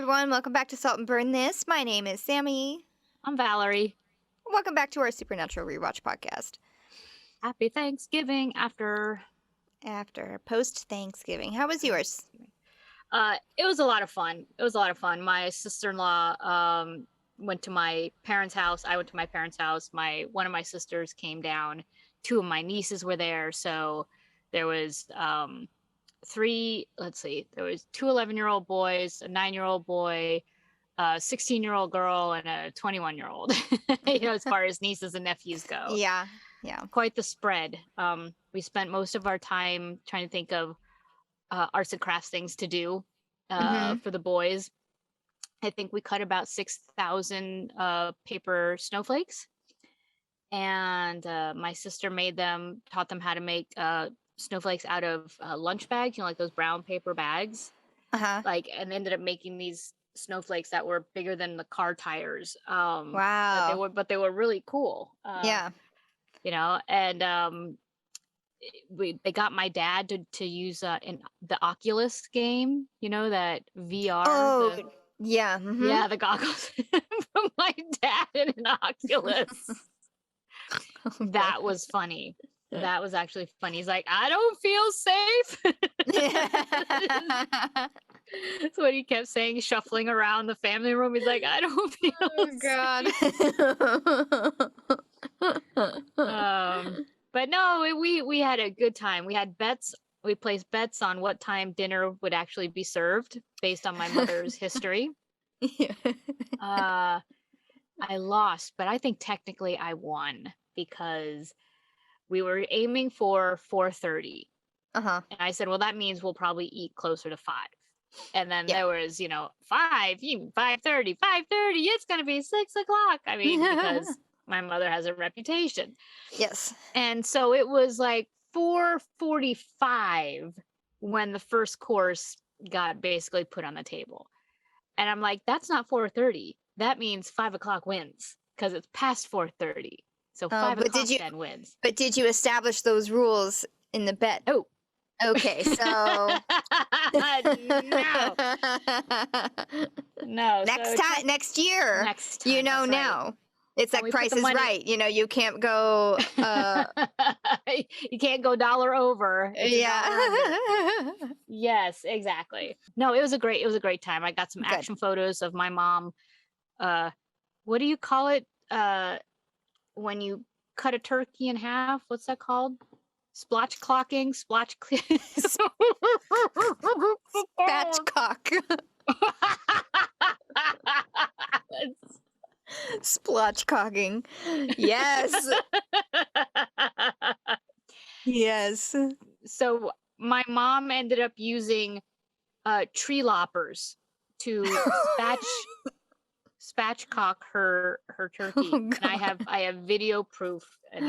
everyone. Welcome back to Salt and Burn This. My name is Sammy. I'm Valerie. Welcome back to our Supernatural Rewatch podcast. Happy Thanksgiving after Post-Thanksgiving. How was yours? It was a lot of fun. My sister-in-law went to my parents' house. I went to my parents' house. One of my sisters came down. Two of my nieces were there. So there was there was two 11-year-old boys, a 9-year-old boy, a 16-year-old girl, and a 21-year-old, as far as nieces and nephews go. Yeah. Quite the spread. We spent most of our time trying to think of arts and crafts things to do for the boys. I think we cut about 6,000 paper snowflakes. And my sister taught them how to make snowflakes out of lunch bags, like those brown paper bags. And ended up making these snowflakes that were bigger than the car tires. Wow. But they were really cool. Yeah. And they got my dad to use in the Oculus game, that VR. Oh, yeah. Yeah, the goggles from my dad in an Oculus. That was funny. That was actually funny. He's like, I don't feel safe. That's what he kept saying, shuffling around the family room. He's like, I don't feel God. But no, we had a good time. We had bets. We placed bets on what time dinner would actually be served based on my mother's history. I lost, but I think technically I won because we were aiming for 4:30. And I said, well, that means we'll probably eat closer to 5. And then there was, 5, even 5:30, it's going to be 6 o'clock. I mean, because my mother has a reputation. Yes. And so it was like 4:45 when the first course got basically put on the table. And I'm like, that's not 4:30. That means 5 o'clock wins because it's past 4:30. So 5 o'clock then wins. But did you establish those rules in the bet? Oh. Okay, so no. Next year, now. It's like Price is Right. You can't go. You can't go dollar over. Yeah. Yes, exactly. No, it was a great time. I got some action photos of my mom. What do you call it? When you cut a turkey in half, what's that called? Spatchcocking. Spatchcock. Splotchcocking. Yes. Yes. So my mom ended up using tree loppers to spatchcock her turkey. Oh, and I have video proof. And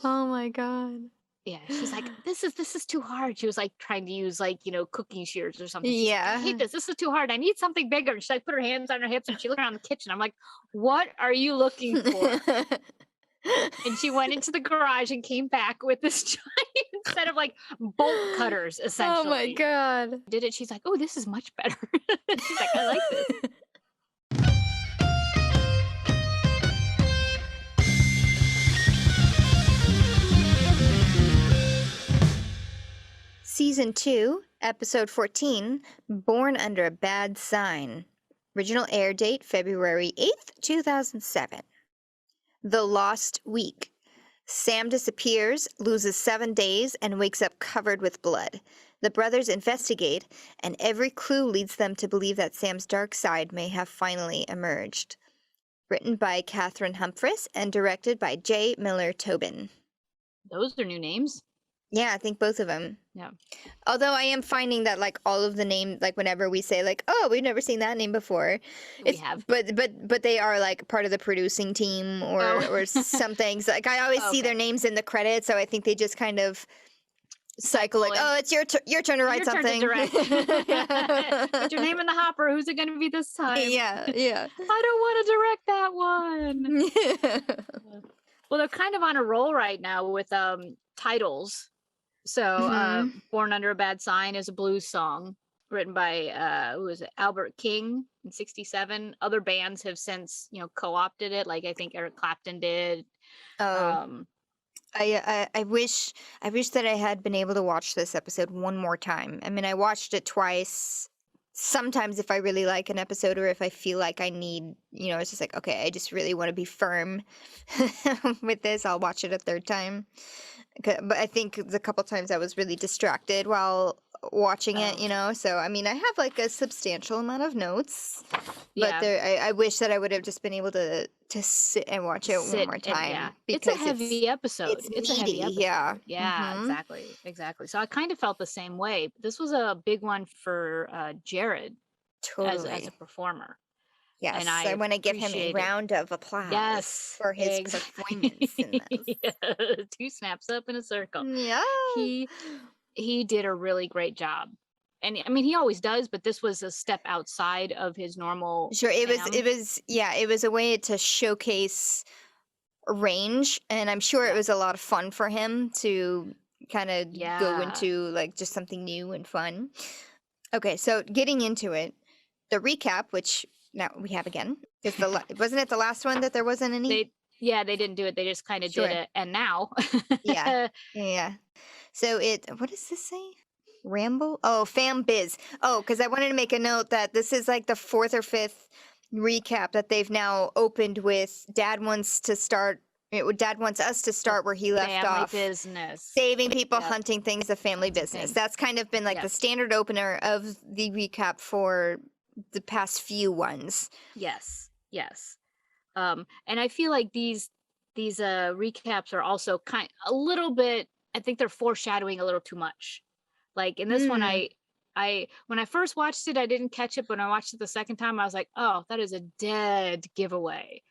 oh my God. Yeah, she's like, this is too hard. She was like trying to use cooking shears or something. Yeah. Like, I hate this. This is too hard. I need something bigger. And she put her hands on her hips and she looked around the kitchen. I'm like, what are you looking for? And she went into the garage and came back with this giant set of bolt cutters, essentially. Oh my God. Did it? She's like, oh, this is much better. She's like, I like this. Season 2, Episode 14, Born Under a Bad Sign. Original air date, February 8th, 2007. The Lost Week. Sam disappears, loses 7 days, and wakes up covered with blood. The brothers investigate, and every clue leads them to believe that Sam's dark side may have finally emerged. Written by Catherine Humphris and directed by J. Miller Tobin. Those are new names. Yeah, I think both of them. Yeah. Although I am finding that all of the names, whenever we say oh, we've never seen that name before, we have. But they are part of the producing team or some things. I always see their names in the credits, so I think they just kind of cycle oh, it's your turn to write something. Turn to direct. Put your name in the hopper. Who's it going to be this time? Yeah. I don't want to direct that one. Well, they're kind of on a roll right now with titles. So, Born Under a Bad Sign is a blues song. written by who was it, Albert King in '67. Other bands have since, co-opted it, like I think Eric Clapton did. Oh, Um, I wish that I had been able to watch this episode one more time. I mean, I watched it twice. Sometimes if I really like an episode or if I feel like I need, it's just like, okay, I just really want to be firm with this, I'll watch it a third time. But I think the couple times I was really distracted while watching it, oh, So I mean, I have like a substantial amount of notes, but yeah, I wish that I would have just been able to sit and watch it one sit more and yeah, time it's a because heavy episode. it's It's a heavy meaty. Yeah. episode. Yeah, Mm-hmm. exactly, exactly. So I kind of felt the same way. This was a big one for Jared as a Totally. performer, and Yes. I I want to give him a appreciated. round of applause Yes, for his exactly. performance in this. Yeah, two snaps up in a circle. Yeah. He he did a really great job. And I mean, he always does, but this was a step outside of his normal Sure. Sam. Yeah, it was a way to showcase range, and I'm sure it Yeah. was a lot of fun for him to kind of go Yeah. into like just something new and fun. Okay, so getting into it, the recap, which now we have again, because wasn't it the last one that there wasn't any? They didn't do it. They just kind of did Sure. it. And now Yeah. Yeah. So what does this say? Ramble? Oh, fam biz. Oh, because I wanted to make a note that this is like the fourth or fifth recap that they've now opened with Dad wants us to the start where he left family off. business. Saving people, Yep. hunting things, the family Hunting business. things. That's kind of been like the Yes. standard opener of the recap for the past few ones. Yes. Yes. And I feel like these recaps are also a little bit, I think they're foreshadowing a little too much. Like in this one, Hmm. I when I first watched it, I didn't catch it, but when I watched it the second time, I was like, oh, that is a dead giveaway.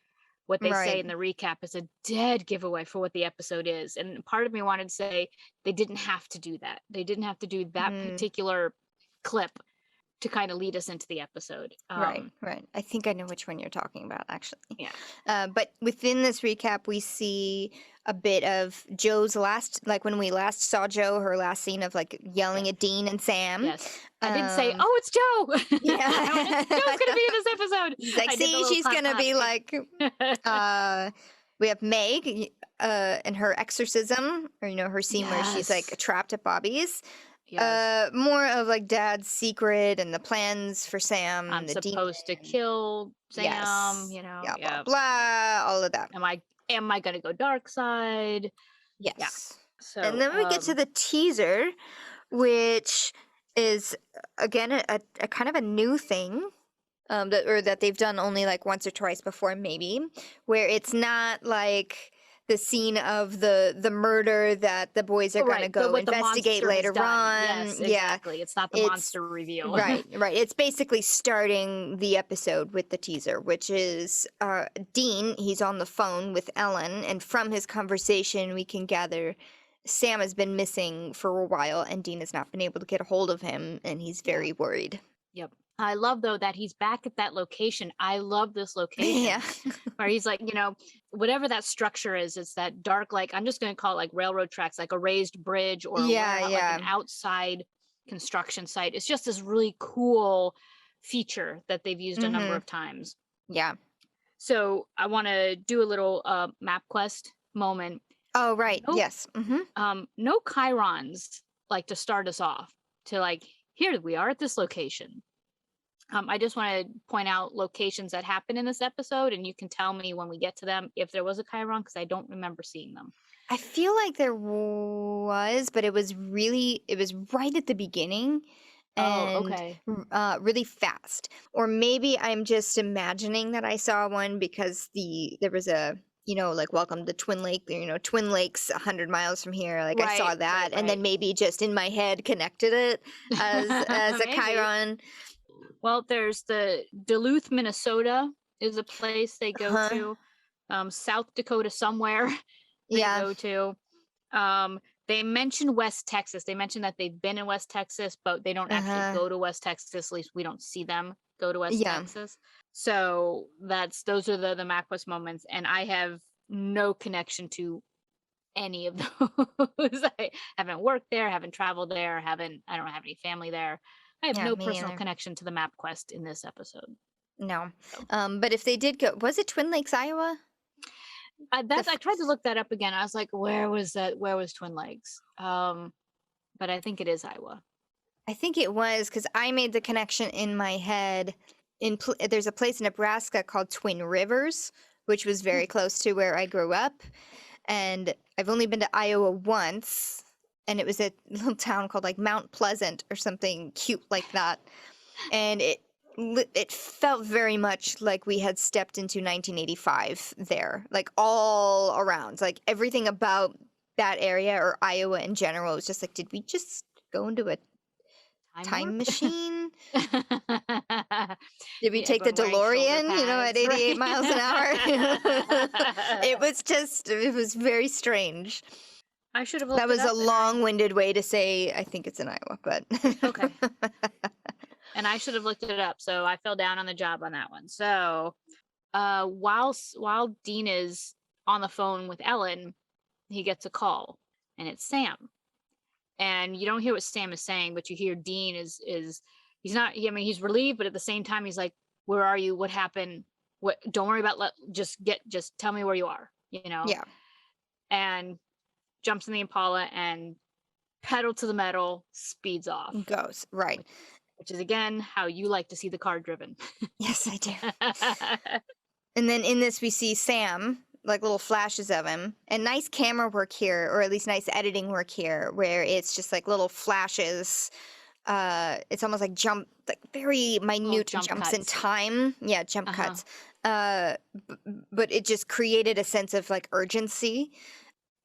What they say Right. in the recap is a dead giveaway for what the episode is. And part of me wanted to say they didn't have to do that. They didn't have to do that Mm, particular clip to kind of lead us into the episode. right. Right. I think I know which one you're talking about, actually. Yeah. But within this recap, we see a bit of Joe's like when we last saw Joe, her last scene of like yelling Yeah. at Dean and Sam. Yes. I didn't say, Um, oh, it's Joe. yeah. Joe's going to be in this episode. He's like, I did the see, little she's clap, gonna clap. be like, we have Meg, and her exorcism, or her scene where she's like Yes. trapped at Bobby's. Yes. More of like Dad's secret and the plans for Sam, I'm the supposed to demon. kill Sam, Yes. Yeah, blah yeah. blah, all of that. Am I gonna go dark side? Yeah. Yes. And So then we get to the teaser, which is again a kind of a new thing, that they've done only like once or twice before, maybe, where it's not like the scene of the murder that the boys are gonna right, go what the investigate monster has later done. on. Yes, Yeah, exactly. It's not the it's monster reveal. right. It's basically starting the episode with the teaser, which is Dean. He's on the phone with Ellen, and from his conversation, we can gather Sam has been missing for a while, and Dean has not been able to get a hold of him, and he's Yeah. very worried. Yep. I love though that he's back at that location. I love this location. Yeah. Where he's like, whatever that structure is, it's that dark, like I'm just gonna call it like railroad tracks, like a raised bridge or a Yeah, warehouse, like an outside construction site. It's just this really cool feature that they've used a number Mhm. of times. Yeah. So I want to do a little map quest moment. Oh, right. No, Yes. Mm-hmm. no chyrons like to start us off to like here we are at this location. I just want to point out locations that happen in this episode, and you can tell me when we get to them if there was a chiron because I don't remember seeing them. I feel like there was, but it was right at the beginning Oh, and okay. really fast. Or maybe I'm just imagining that I saw one because there was a, like welcome to Twin Lake, Twin Lakes 100 miles from here. Like I saw Right, that and then right. maybe just in my head connected it as a Maybe. chiron. Well, there's the Duluth, Minnesota is a place they go Uh-huh. to. South Dakota somewhere they Yeah. go to. They mentioned West Texas. They mentioned that they've been in West Texas, but they don't actually go to West Texas. At least we don't see them go to West Yeah. Texas. So those are the MapQuest moments, and I have no connection to any of those. I haven't worked there, haven't traveled there, I don't have any family there. I have Yeah, no me personal neither. connection to the map quest in this episode. No. So But if they did go, was it Twin Lakes, Iowa? The I tried to first, look that up again. I was like, where was that? Where was Twin Lakes? But I think it is Iowa. I think it was because I made the connection in my head. There's a place in Nebraska called Twin Rivers, which was Hmm. very close to where I grew up. And I've only been to Iowa once, and it was a little town called like Mount Pleasant or something cute like that. And it felt very much like we had stepped into 1985 there, like all around, like everything about that area or Iowa in general was just like, did we just go into a Time time warp. machine? Did we take the Everyone wearing shoulder DeLorean, at pads, 88 right? miles an hour? It was very strange. I should have That looked it was a up, and long-winded way to say I think it's in Iowa, but okay. And I should have looked it up, so I fell down on the job on that one. So, while Dean is on the phone with Ellen, he gets a call, and it's Sam. And you don't hear what Sam is saying, but you hear Dean is he's not. I mean, he's relieved, but at the same time, he's like, "Where are you? What happened? What? Don't worry about. Just tell me where you are. Yeah, And jumps in the Impala and pedal to the metal, speeds off. goes right. Which is again how you like to see the car driven. Yes, I do. And then in this, we see Sam, like little flashes of him, and nice camera work here, or at least nice editing work here, where it's just like little flashes. It's almost like like very minute jump jumps in cuts. time. Yeah, jump Uh-huh. cuts. But it just created a sense of like urgency.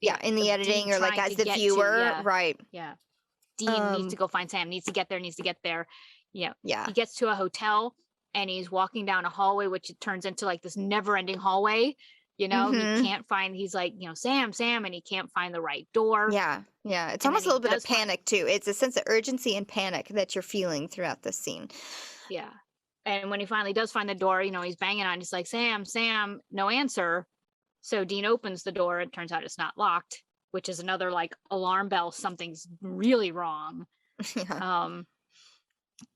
Yeah, in the editing Dean or like trying as to the get to, viewer, right? yeah. Dean needs to go find Sam, needs to get there. Yeah. Yeah. He gets to a hotel and he's walking down a hallway, which it turns into like this never ending hallway. He can't find, he's like, Sam, and he can't find the right door. Yeah, yeah. It's And then almost a he little bit of does find, panic too. It's a sense of urgency and panic that you're feeling throughout this scene. yeah. And when he finally does find the door, he's banging on, he's like, Sam, no answer. So Dean opens the door. It turns out it's not locked, which is another like alarm bell. Something's really wrong. Yeah.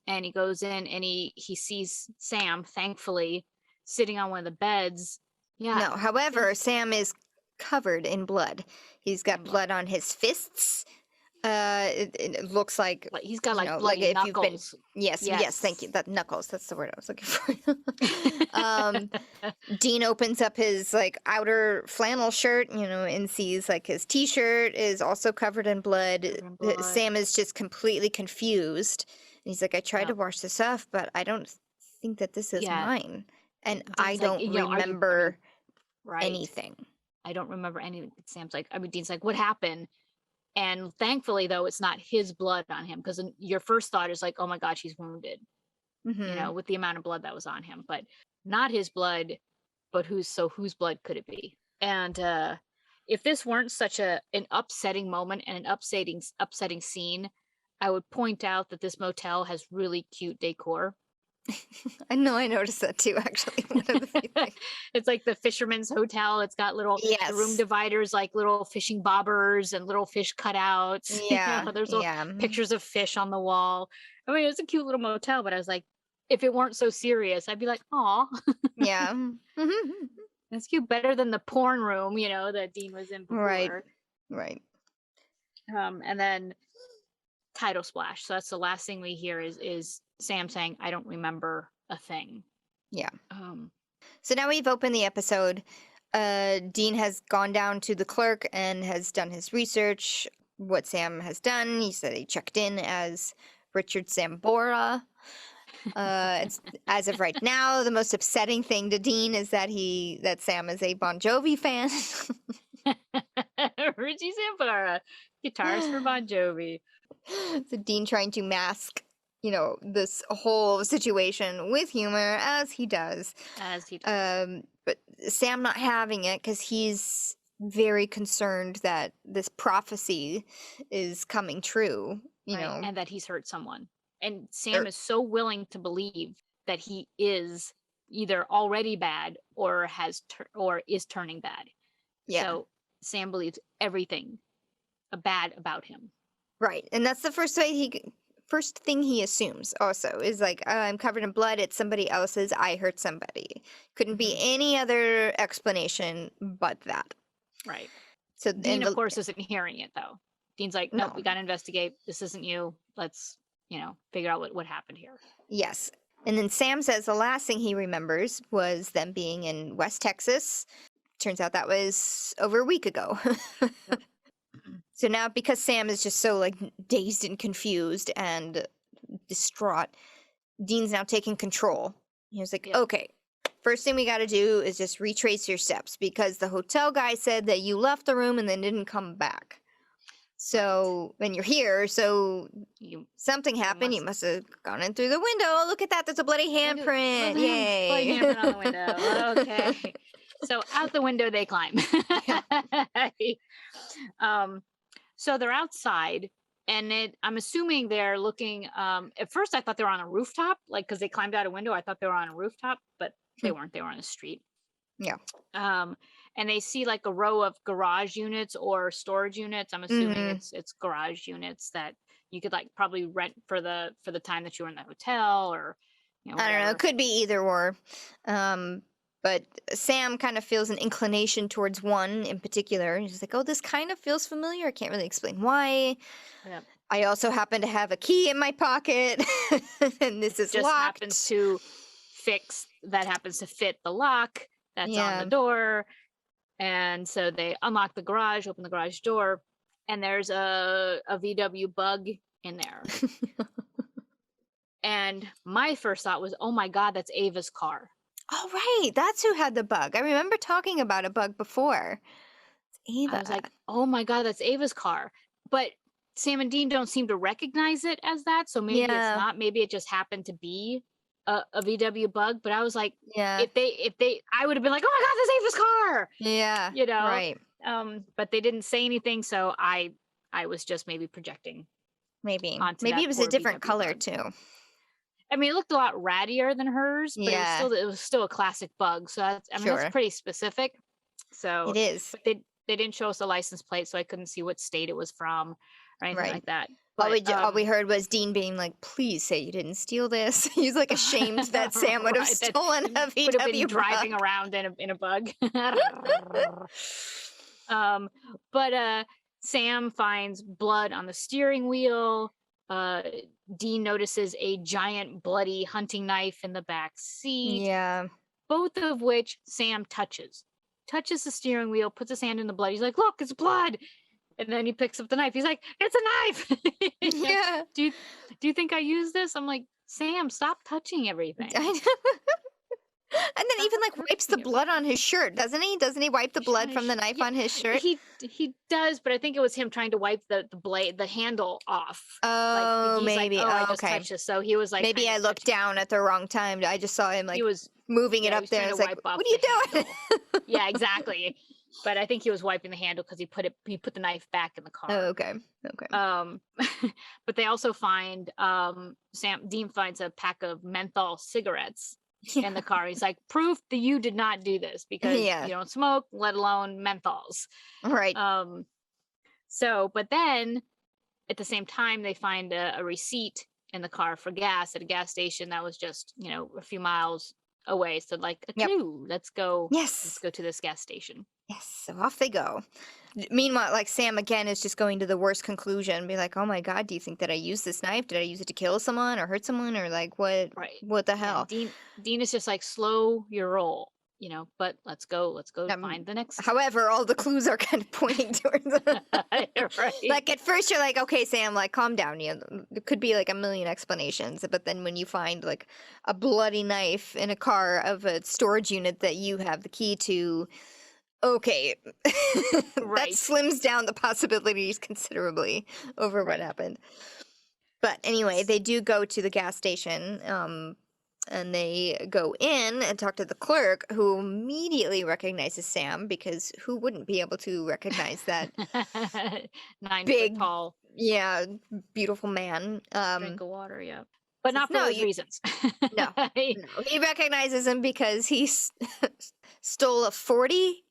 And he goes in and he sees Sam, thankfully, sitting on one of the beds. Yeah. No, however, Sam is covered in blood. He's got blood on his fists. It looks like he's got like like bloody if you've been knuckles. yes, thank you. That knuckles, that's the word I was looking for. Dean opens up his like outer flannel shirt, and sees like his t-shirt is also covered in blood. Sam is just completely confused. And he's like, I tried to wash this off, but I don't think that this is mine. And Dean's I don't remember anything. I don't remember anything. Sam's like, Dean's like, what happened? And thankfully, though, it's not his blood on him, because your first thought is like, oh my gosh, he's wounded, with the amount of blood that was on him, but not his blood. But whose blood could it be? And if this weren't such an upsetting moment and an upsetting scene, I would point out that this motel has really cute decor. I know, I noticed that too, actually. One of the few things. It's like the fisherman's hotel. It's got little the room dividers, like little fishing bobbers and little fish cutouts. Yeah, There's little pictures of fish on the wall. I mean, it's a cute little motel, but I was like, if it weren't so serious, I'd be like, aw. Yeah. That's cute. Better than the porn room, that Dean was in before. Right. And then title splash. So that's the last thing we hear is Sam saying, I don't remember a thing. Yeah. So now we've opened the episode. Dean has gone down to the clerk and has done his research. What Sam has done, he said he checked in as Richard Zambora. It's, as of right now, the most upsetting thing to Dean is that Sam is a Bon Jovi fan. Richie Zambora, guitarist for Bon Jovi. So Dean trying to mask, this whole situation with humor, as he does. But Sam not having it because he's very concerned that this prophecy is coming true, and that he's hurt someone. And Sam is so willing to believe that he is either already bad or is turning bad. Yeah. So Sam believes everything bad about him. Right. And that's the first way first thing he assumes also is like, I'm covered in blood. It's somebody else's. I hurt somebody. Couldn't be any other explanation but that. Right. So Dean, of course, isn't hearing it, though. Dean's like, nope, No. we got to investigate. This isn't you. Let's, figure out what happened here. Yes. And then Sam says the last thing he remembers was them being in West Texas. Turns out that was over a week ago. Yep. So now, because Sam is just so like dazed and confused and distraught, Dean's now taking control. He was like, Yep. okay, first thing we got to do is just retrace your steps because the hotel guy said that you left the room and then didn't come back. So, and you're here, so something happened. You must have gone in through the window. Oh, look at that. There's a bloody handprint. Yay. Bloody handprint on the window. Okay. So out the window they climb. So they're outside, and I'm assuming they're looking. At first, I thought they were on a rooftop, like because they climbed out a window. I thought they were on a rooftop, but they weren't. They were on the street. Yeah. And they see like a row of garage units or storage units. I'm assuming it's garage units that you could like probably rent for the time that you were in the hotel, or I don't know. It could be either or. But Sam kind of feels an inclination towards one in particular. He's like, oh, this kind of feels familiar. I can't really explain why. Yeah. I also happen to have a key in my pocket, and this is just locked. happens to fit the lock that's on the door. And so they unlock the garage, open the garage door, and there's a VW bug in there. And my first thought was, oh my God, that's Ava's car. Oh, right. That's who had the bug. I remember talking about a bug before. It's Ava. I was like, oh my God, that's Ava's car. But Sam and Dean don't seem to recognize it as that. So maybe it's not. Maybe it just happened to be a VW bug. But I was like, if they, I would have been like, oh my God, that's Ava's car. Yeah. Right. But they didn't say anything. So I was just maybe projecting. Maybe it was a different color bug. too. I mean, it looked a lot rattier than hers, but it was still a classic bug. So that's pretty specific. So it is. But they didn't show us the license plate, so I couldn't see what state it was from or anything like that. But, all we heard was Dean being like, "Please say you didn't steal this." He's like ashamed that Sam would have stolen a VW would have been bug. driving around in a bug. But Sam finds blood on the steering wheel. Dean notices a giant bloody hunting knife in the back seat. Yeah. Both of which Sam touches the steering wheel, puts his hand in the blood. He's like, look, it's blood. And then he picks up the knife. He's like, it's a knife. Yeah. Do you think I use this? I'm like, Sam, stop touching everything. I know. And then even like wipes the blood on his shirt, doesn't he? Doesn't he wipe the blood from the knife on his shirt? He does, but I think it was him trying to wipe the blade, the handle off. Oh, like, maybe. Like, I just okay. touched this. So he was like, maybe I looked down at the wrong time. I just saw him like he was moving it up there. I was like, what are you doing? Yeah, exactly. But I think he was wiping the handle because he put the knife back in the car. Oh, okay. But they also find Dean finds a pack of menthol cigarettes in the car. He's like, proof that you did not do this because you don't smoke, let alone menthols. Right. But then at the same time they find a receipt in the car for gas at a gas station that was just a few miles away. So like a clue. Let's go to this gas station. Yes, so off they go. Meanwhile, like Sam again is just going to the worst conclusion, be like, "Oh my God, do you think that I used this knife? Did I use it to kill someone or hurt someone or like what? Right. What the hell?" Yeah, Dean is just like, slow your roll, But let's go find the next. However, all the clues are kind of pointing towards. Right. Like at first, you're like, "Okay, Sam, like calm down." There could be like a million explanations, but then when you find like a bloody knife in a car of a storage unit that you have the key to. Okay, that slims down the possibilities considerably over what happened. But anyway, they do go to the gas station, and they go in and talk to the clerk, who immediately recognizes Sam because who wouldn't be able to recognize that 9 big, foot tall, beautiful man? Drink of water, but not for those reasons. No, he recognizes him because he stole a 40.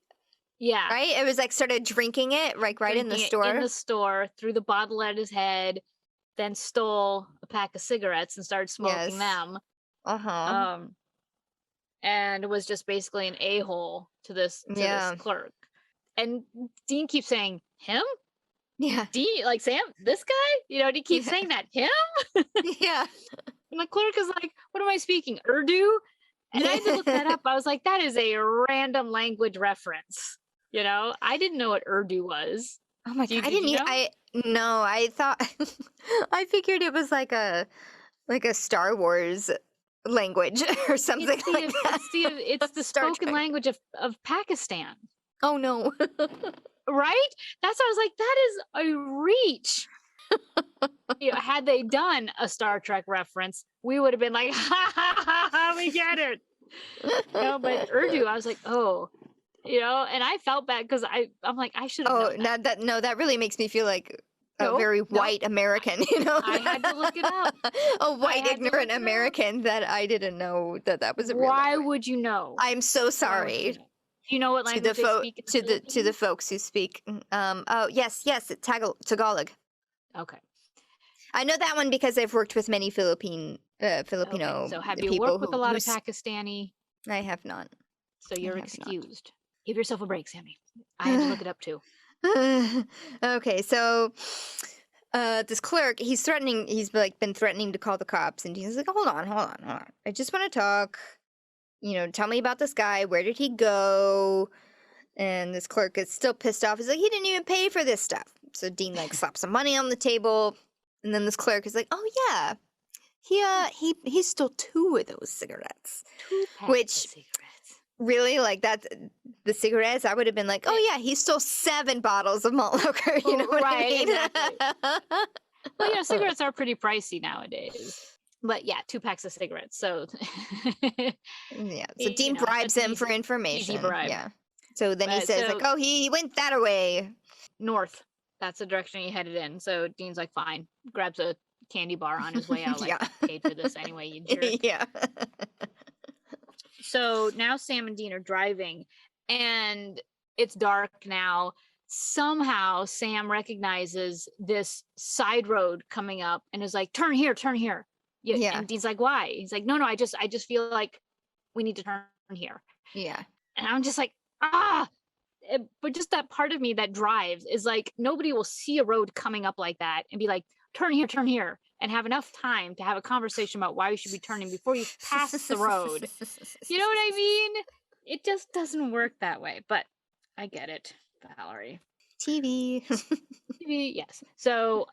Yeah. Right? It was like started drinking it right in the store. In the store, threw the bottle at his head, then stole a pack of cigarettes and started smoking Yes. them. Uh-huh. Um, and was just basically an a-hole to this Yeah. clerk. And Dean keeps saying, him? Yeah. Dean, like Sam, this guy? And he keeps Yeah. saying that, him? Yeah. And the clerk is like, what am I speaking? Urdu? And I had to look that up. I was like, that is a random language reference. I didn't know what Urdu was. Oh my God. I Did didn't you know? no, I thought I figured it was like a Star Wars language or something like that. It's the Star spoken Trek. language of Pakistan. Oh no. Right? That's what I was like, that is a reach. Had they done a Star Trek reference, we would have been like, ha ha ha ha, we get it. But Urdu, I was like, oh, and I felt bad because I'm like, I should have known that. That really makes me feel like a No, very no, white American, I had to look it up. A white had to ignorant look it up. American that I didn't know that was a real Why language. would you know? I'm so Why would you sorry know? Do you know what to the language they speak in the to the Philippines? folks who speak. Oh yes, it's Tagalog. Okay. I know that one because I've worked with many Okay. Filipino So have you people worked with a lot who of Pakistani? I have not. So I you're have not. excused. Give yourself a break, Sammy. I had to look it up too. Okay, so this clerk, he's like been threatening to call the cops, and he's like, hold on. I just want to talk. Tell me about this guy. Where did he go? And this clerk is still pissed off. He's like, he didn't even pay for this stuff. So Dean like slaps some money on the table, and then this clerk is like, oh yeah, he stole 2 of those cigarettes. 2 packs Which of cigarettes. really, like, that's the cigarettes, I would have been like, oh yeah, he stole 7 bottles of malt liquor. You know what I Right, mean? exactly. Well, cigarettes are pretty pricey nowadays. But yeah, 2 packs of cigarettes. So Yeah. So Dean bribes that's an him for information. easy bribe. Yeah. So then he says like, oh, he went that way. North. That's the direction he headed in. So Dean's like, fine. Grabs a candy bar on his way out. Like, Yeah. paid for this anyway, you jerk. Yeah. So now Sam and Dean are driving, and it's dark now. Somehow Sam recognizes this side road coming up and is like, turn here, turn here. Yeah. And Dean's like, why? He's like, no, I just feel like we need to turn here. Yeah. And I'm just like, but just that part of me that drives is like, nobody will see a road coming up like that and be like, turn here, and have enough time to have a conversation about why you should be turning before you pass the road. You know what I mean? It just doesn't work that way, but I get it, Valerie. TV. TV, yes. So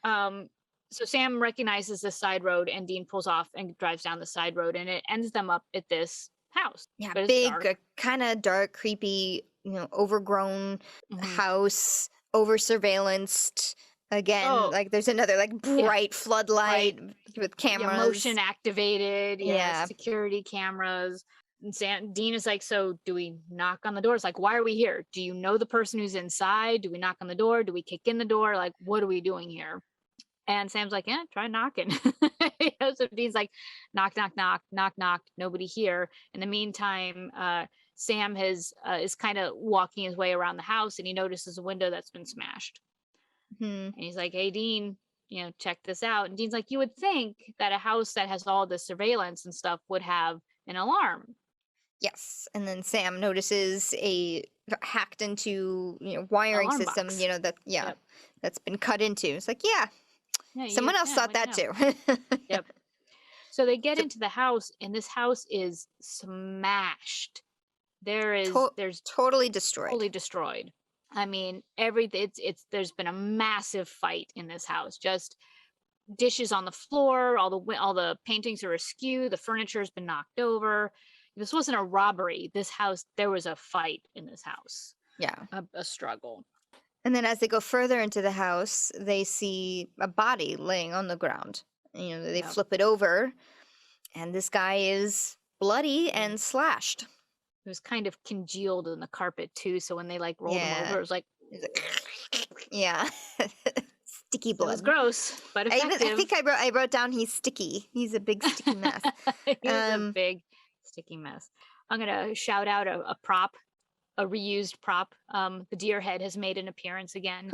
Sam recognizes this side road, and Dean pulls off and drives down the side road, and it ends them up at this house. Yeah, but big, kind of dark, creepy, overgrown house, over surveillanced. Again, like there's another like bright floodlight with cameras. Motion activated, security cameras. And Dean is like, so do we knock on the door? It's like, why are we here? Do you know the person who's inside? Do we knock on the door? Do we kick in the door? Like, what are we doing here? And Sam's like, yeah, try knocking. So Dean's like, knock, knock, knock, knock, knock. Nobody here. In the meantime, Sam is kind of walking his way around the house, and he notices a window that's been smashed. And he's like, hey, Dean, check this out. And Dean's like, you would think that a house that has all this surveillance and stuff would have an alarm. Yes. And then Sam notices a hacked into, wiring alarm system, box. that's been cut into. It's like, someone else thought that too. Yep. So they get into the house, and this house is smashed. There's totally destroyed. Totally destroyed. I mean, there's been a massive fight in this house. Just dishes on the floor, all the paintings are askew, the furniture's been knocked over. This wasn't a robbery. This house, there was a fight in this house. Yeah. A struggle. And then as they go further into the house, they see a body laying on the ground. They flip it over, and this guy is bloody and slashed. It was kind of congealed in the carpet too, so when they rolled him over, it was like yeah. Sticky blood. It was gross, but effective. I think I wrote down he's sticky. He's a big sticky mess. He's a big sticky mess. I'm gonna shout out a prop a reused prop. The deer head has made an appearance again.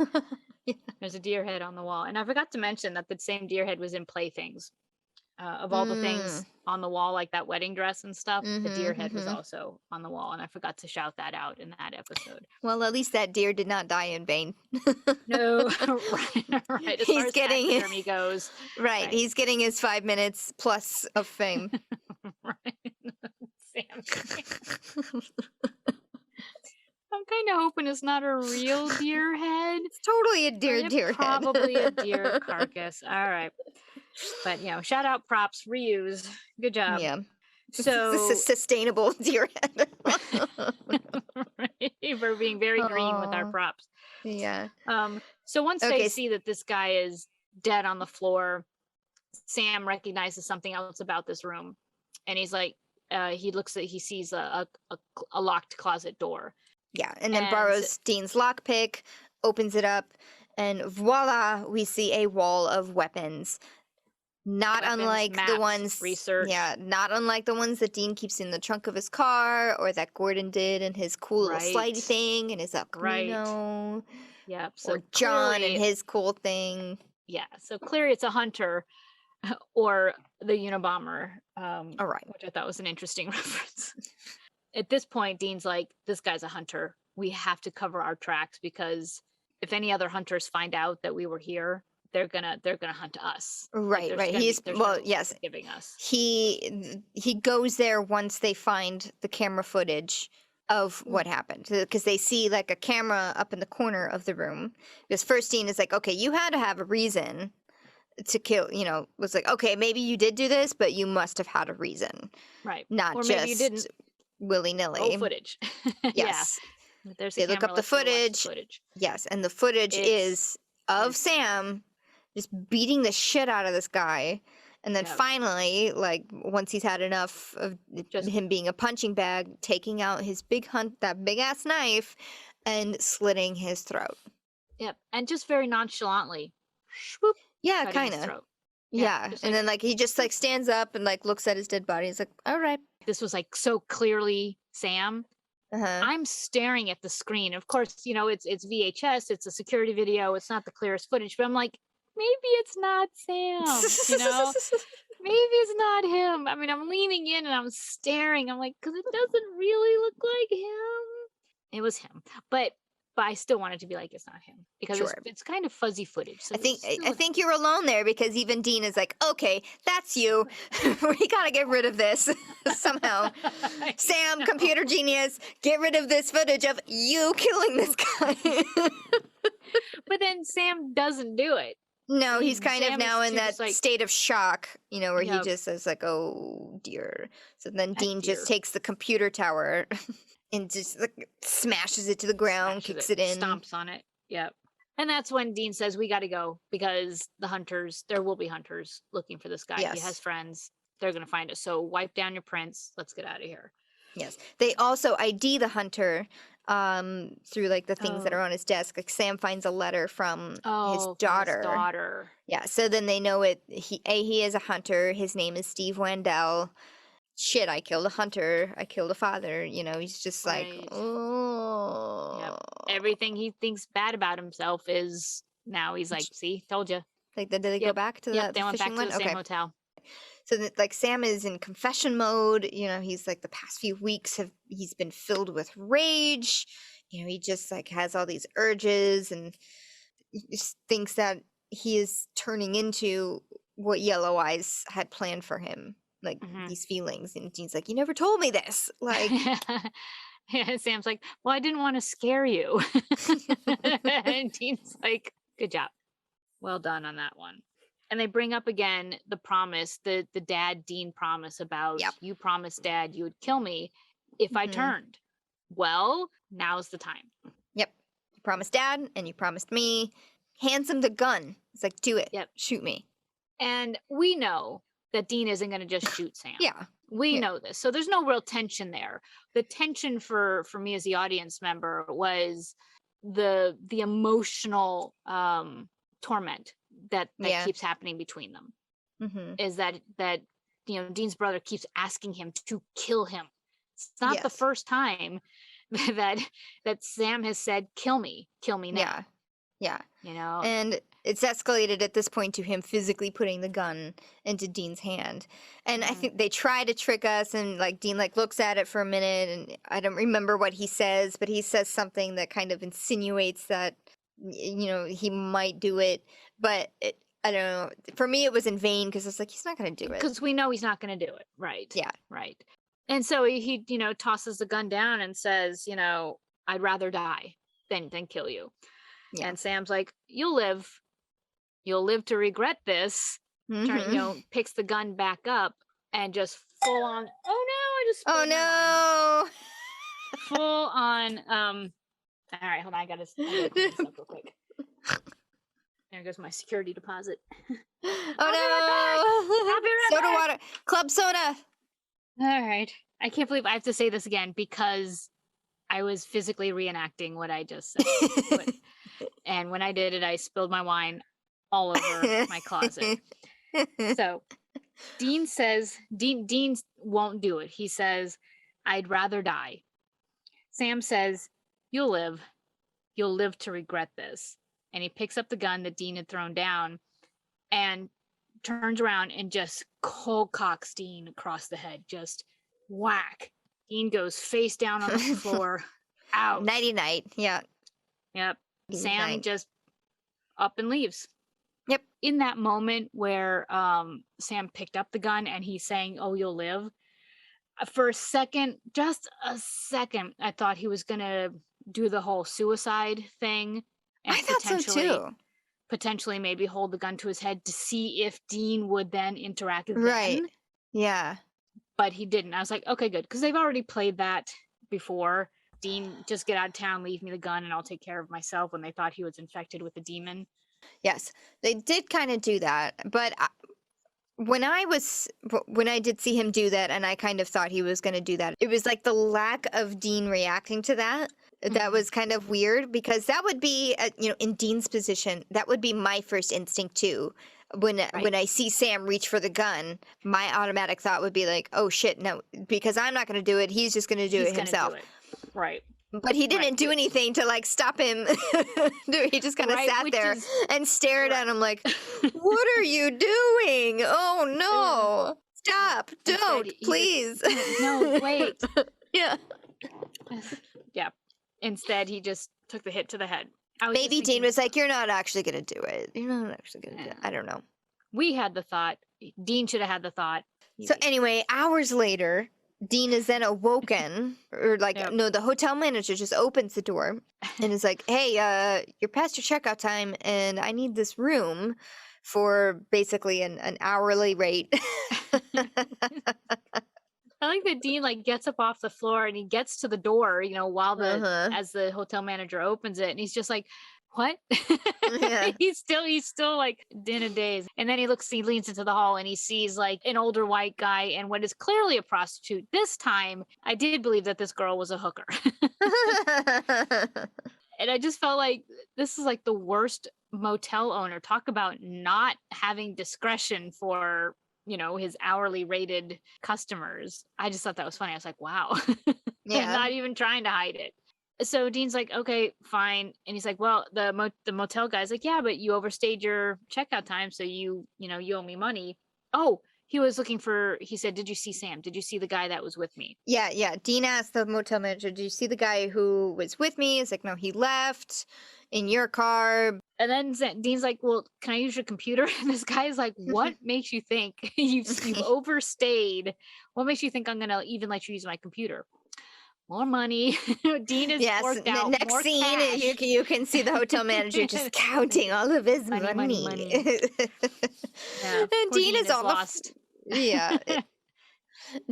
Yeah. There's a deer head on the wall. And I forgot to mention that the same deer head was in Playthings. Of all the things Mm. on the wall, like that wedding dress and stuff, the deer head was Mm-hmm. also on the wall. And I forgot to shout that out in that episode. Well, at least that deer did not die in vain. No, right. As far He's as getting taxidermy goes, right. He's getting his 5 minutes plus of fame. Right. Sam. I'm kind of hoping it's not a real deer head. It's totally a deer head. Probably a deer carcass. All right. But, shout out props, reuse. Good job. Yeah. So This is sustainable deer head. right, we're being very green with our Aw. props. Yeah. So once Okay. they see that this guy is dead on the floor, Sam recognizes something else about this room, and he's like, he sees a locked closet door. Yeah, and then borrows Dean's lockpick, opens it up, and voila, we see a wall of weapons. Not unlike the maps, ones, research. yeah, not unlike the ones that Dean keeps in the trunk of his car, or that Gordon did in his cool little slidey thing in his El Camino. Yep. So or John and clearly, his cool thing. yeah. So clearly, it's a hunter or the Unabomber. All right. Which I thought was an interesting reference. At this point, Dean's like, "This guy's a hunter. We have to cover our tracks because if any other hunters find out that we were here, they're gonna hunt us." Right, Like, right. there's no Yes. giving us. He goes there once they find the camera footage of what happened, because they see like a camera up in the corner of the room. Because first Dean is like, okay, you had to have a reason to kill, was like, okay, maybe you did do this, but you must have had a reason. Right. Not or just maybe you didn't. willy-nilly. Footage. Yes. Yeah. There's They look up the footage. Yes, and the footage is of Sam just beating the shit out of this guy. And then finally, like, once he's had enough of him being a punching bag, taking out his that big ass knife and slitting his throat. Yep. And just very nonchalantly. Swoop, yeah, kind of. Yeah. And then like he just like stands up and like looks at his dead body. He's like, all right. This was like so clearly Sam. Uh-huh. I'm staring at the screen. Of course, it's VHS, it's a security video, it's not the clearest footage, but I'm like, maybe it's not Sam, maybe it's not him. I mean, I'm leaning in and I'm staring. I'm like, because it doesn't really look like him. It was him, but I still wanted to be like, it's not him, because it's kind of fuzzy footage. So I think you're alone there, because even Dean is like, okay, that's you. We gotta get rid of this somehow. Sam, computer genius, get rid of this footage of you killing this guy. But then Sam doesn't do it. No, he's kind of now in that state of shock, where he just says like, oh dear. So then Dean just takes the computer tower and just like smashes it to the ground, kicks it in. Stomps on it. Yep. And that's when Dean says, we got to go, because there will be hunters looking for this guy. Yes. He has friends. They're going to find us. So wipe down your prints. Let's get out of here. Yes. They also ID the hunter through like the things that are on his desk. Like Sam finds a letter from his daughter. Yeah. So then they know it. He is a hunter. His name is Steve Wandell. Shit, I killed a hunter. I killed a father. He's just like, oh. Yep. Everything he thinks bad about himself is now he's like, see, told you. Like, did they go back to the they went back to the same hotel. So like Sam is in confession mode. He's like, the past few weeks he's been filled with rage. He just like has all these urges and just thinks that he is turning into what Yellow Eyes had planned for him. Like these feelings, and Dean's like, you never told me this. Like, yeah, Sam's like, well, I didn't want to scare you. And Dean's like, good job, well done on that one. And they bring up again the promise, the dad Dean promise about, you promised Dad you would kill me if I turned. Well, now's the time. Yep, you promised Dad, and you promised me. Hands him the gun. It's like, do it. Yep, shoot me. And we know that Dean isn't going to just shoot Sam. Yeah. We know this. So there's no real tension there. The tension for me as the audience member was the emotional torment that keeps happening between them. Is that Dean's brother keeps asking him to kill him. It's not the first time that Sam has said, kill me now. Yeah. You know, And it's escalated at this point to him physically putting the gun into Dean's hand. And I think they try to trick us, and like Dean like looks at it for a minute, and I don't remember what he says, but he says something that kind of insinuates that he might do it. But I don't know. For me, it was in vain because it's like he's not going to do it. because we know he's not going to do it. Right. Yeah. Right. And so he tosses the gun down and says, I'd rather die than kill you. Yeah. And Sam's like, you'll live to regret this. Picks the gun back up and just full on. Oh no! I just. Oh no! Full on. All right, hold on. I gotta clean this up real quick. There goes my security deposit. Oh no! I'll be right soda back. water, club soda. All right. I can't believe I have to say this again because I was physically reenacting what I just said. And when I did it, I spilled my wine all over my closet. So Dean says, Dean won't do it. He says, I'd rather die. Sam says, you'll live to regret this. And he picks up the gun that Dean had thrown down and turns around and just cold cocks Dean across the head. Just whack. Dean goes face down on the floor. Out. Nighty night. Yeah. Yep. Sam just up and leaves. Yep. In that moment where Sam picked up the gun and he's saying, oh, you'll live. For a second, just a second, I thought he was going to do the whole suicide thing. And I thought so too. Potentially maybe hold the gun to his head to see if Dean would then interact again. Right. Yeah. But he didn't. I was like, okay, good. Because they've already played that before. Dean, just get out of town, leave me the gun, and I'll take care of myself, when they thought he was infected with the demon. Yes, they did kind of do that. But when I did see him do that, and I kind of thought he was going to do that, it was like the lack of Dean reacting to that. That was kind of weird, because that would be, in Dean's position, that would be my first instinct too. When I see Sam reach for the gun, my automatic thought would be like, oh shit, no, because I'm not going to do it. He's just going to do it himself. Right. But he didn't do anything to like stop him. He just kind of sat there and stared at him like, what are you doing? Oh no. Stop. Don't, please. No, wait. Yeah. Yeah. Instead, he just took the hit to the head. Maybe Dean was like, you're not actually going to do it. You're not actually going to do it. I don't know. We had the thought. Dean should have had the thought. So anyway, hours later, Dean is then awoken, or the hotel manager just opens the door and is like, hey, you're past your checkout time and I need this room for basically an hourly rate. I like that Dean gets up off the floor and he gets to the door, while as the hotel manager opens it, and he's just like, what? Yeah. he's still like in a daze. And then he leans into the hall and he sees an older white guy and what is clearly a prostitute. This time I did believe that this girl was a hooker. And I just felt like this is the worst motel owner. Talk about not having discretion for his hourly rated customers. I just thought that was funny. I was like, wow. Yeah. Not even trying to hide it. So Dean's like, okay, fine. And he's like, well, the motel guy's like, yeah, but you overstayed your checkout time, so you owe me money. Oh, he said, did you see Sam? Did you see the guy that was with me? Yeah. Dean asked the motel manager, did you see the guy who was with me? He's like, no, he left in your car. And then Dean's like, well, can I use your computer? And this guy's like, what makes you think you've overstayed? What makes you think I'm going to even let you use my computer? More money. Dean is forked out. Next more scene, cash. You can see the hotel manager just counting all of his money. Yeah, and Dean is on lost. Dean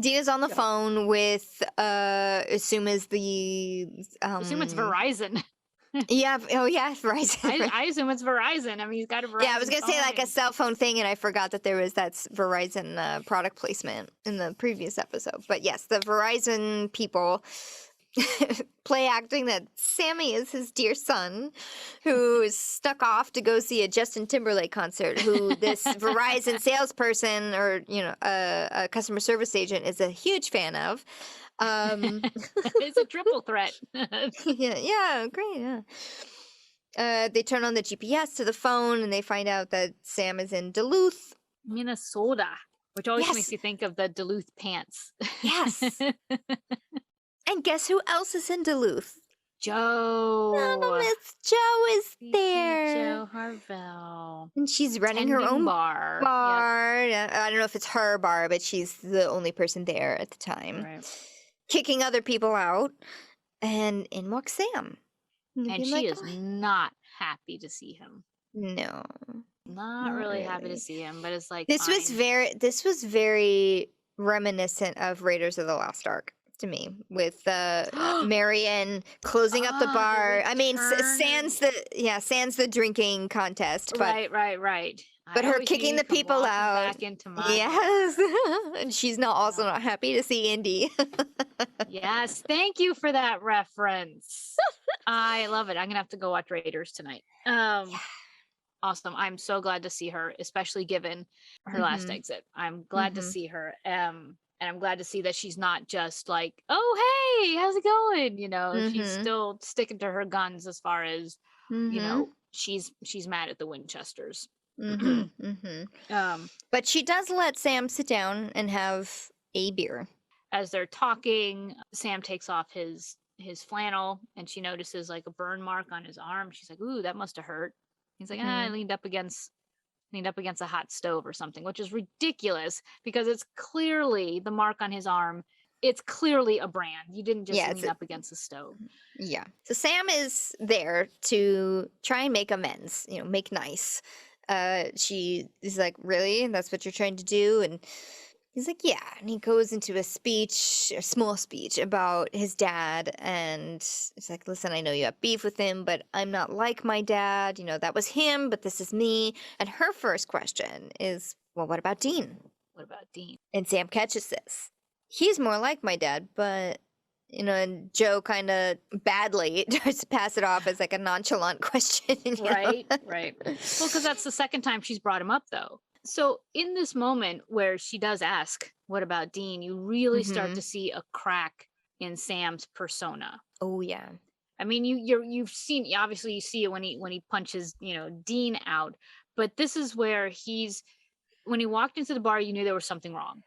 is on the phone with assume it's Verizon. Yeah. Oh yeah, Verizon. I assume it's Verizon. I mean, he's got a Verizon. Yeah, I was gonna say a cell phone thing, and I forgot that there was that Verizon product placement in the previous episode. But yes, the Verizon people play acting that Sammy is his dear son, who is stuck off to go see a Justin Timberlake concert. Who this Verizon salesperson or a customer service agent is a huge fan of. It's a triple threat. Yeah, great. Yeah. They turn on the GPS to the phone and they find out that Sam is in Duluth. Minnesota, which always makes Yes. you think of the Duluth pants. Yes. And guess who else is in Duluth? Joe. Miss Joe is We see there. Joe Harville. And she's running her Tending own bar. bar. I don't know if it's her bar, but she's the only person there at the time. Right. Kicking other people out. And in walks Sam. And she is not happy to see him. No. Not really happy to see him, but it's like This was very reminiscent of Raiders of the Lost Ark to me, with Marion closing up the bar. I mean, sans the drinking contest, but right. But her kicking the people out. Back into my yes, and she's also not happy to see Indy. Yes, thank you for that reference. I love it. I'm gonna have to go watch Raiders tonight. Awesome. I'm so glad to see her, especially given her last exit. I'm glad to see her. And I'm glad to see that she's not just like, oh, hey, how's it going? She's still sticking to her guns as far as, she's mad at the Winchesters. But she does let Sam sit down and have a beer. As they're talking, Sam takes off his flannel and she notices like a burn mark on his arm. She's like, ooh, that must have hurt. He's like, I leaned up against a hot stove or something, which is ridiculous because it's clearly the mark on his arm. It's clearly a brand. You didn't just lean up against the stove. Yeah. So Sam is there to try and make amends, make nice. She is like, really? That's what you're trying to do? And he's like, yeah. And he goes into a small speech about his dad. And he's like, listen, I know you have beef with him, but I'm not like my dad. That was him, but this is me. And her first question is, well, what about Dean? What about Dean? And Sam catches this. He's more like my dad, but, and Joe kind of badly tries to pass it off as like a nonchalant question. Right. Well, because that's the second time she's brought him up, though. So in this moment where she does ask, what about Dean? You really start to see a crack in Sam's persona. Oh, yeah. I mean, you've seen, obviously you see it when he punches, Dean out. But this is where when he walked into the bar, you knew there was something wrong.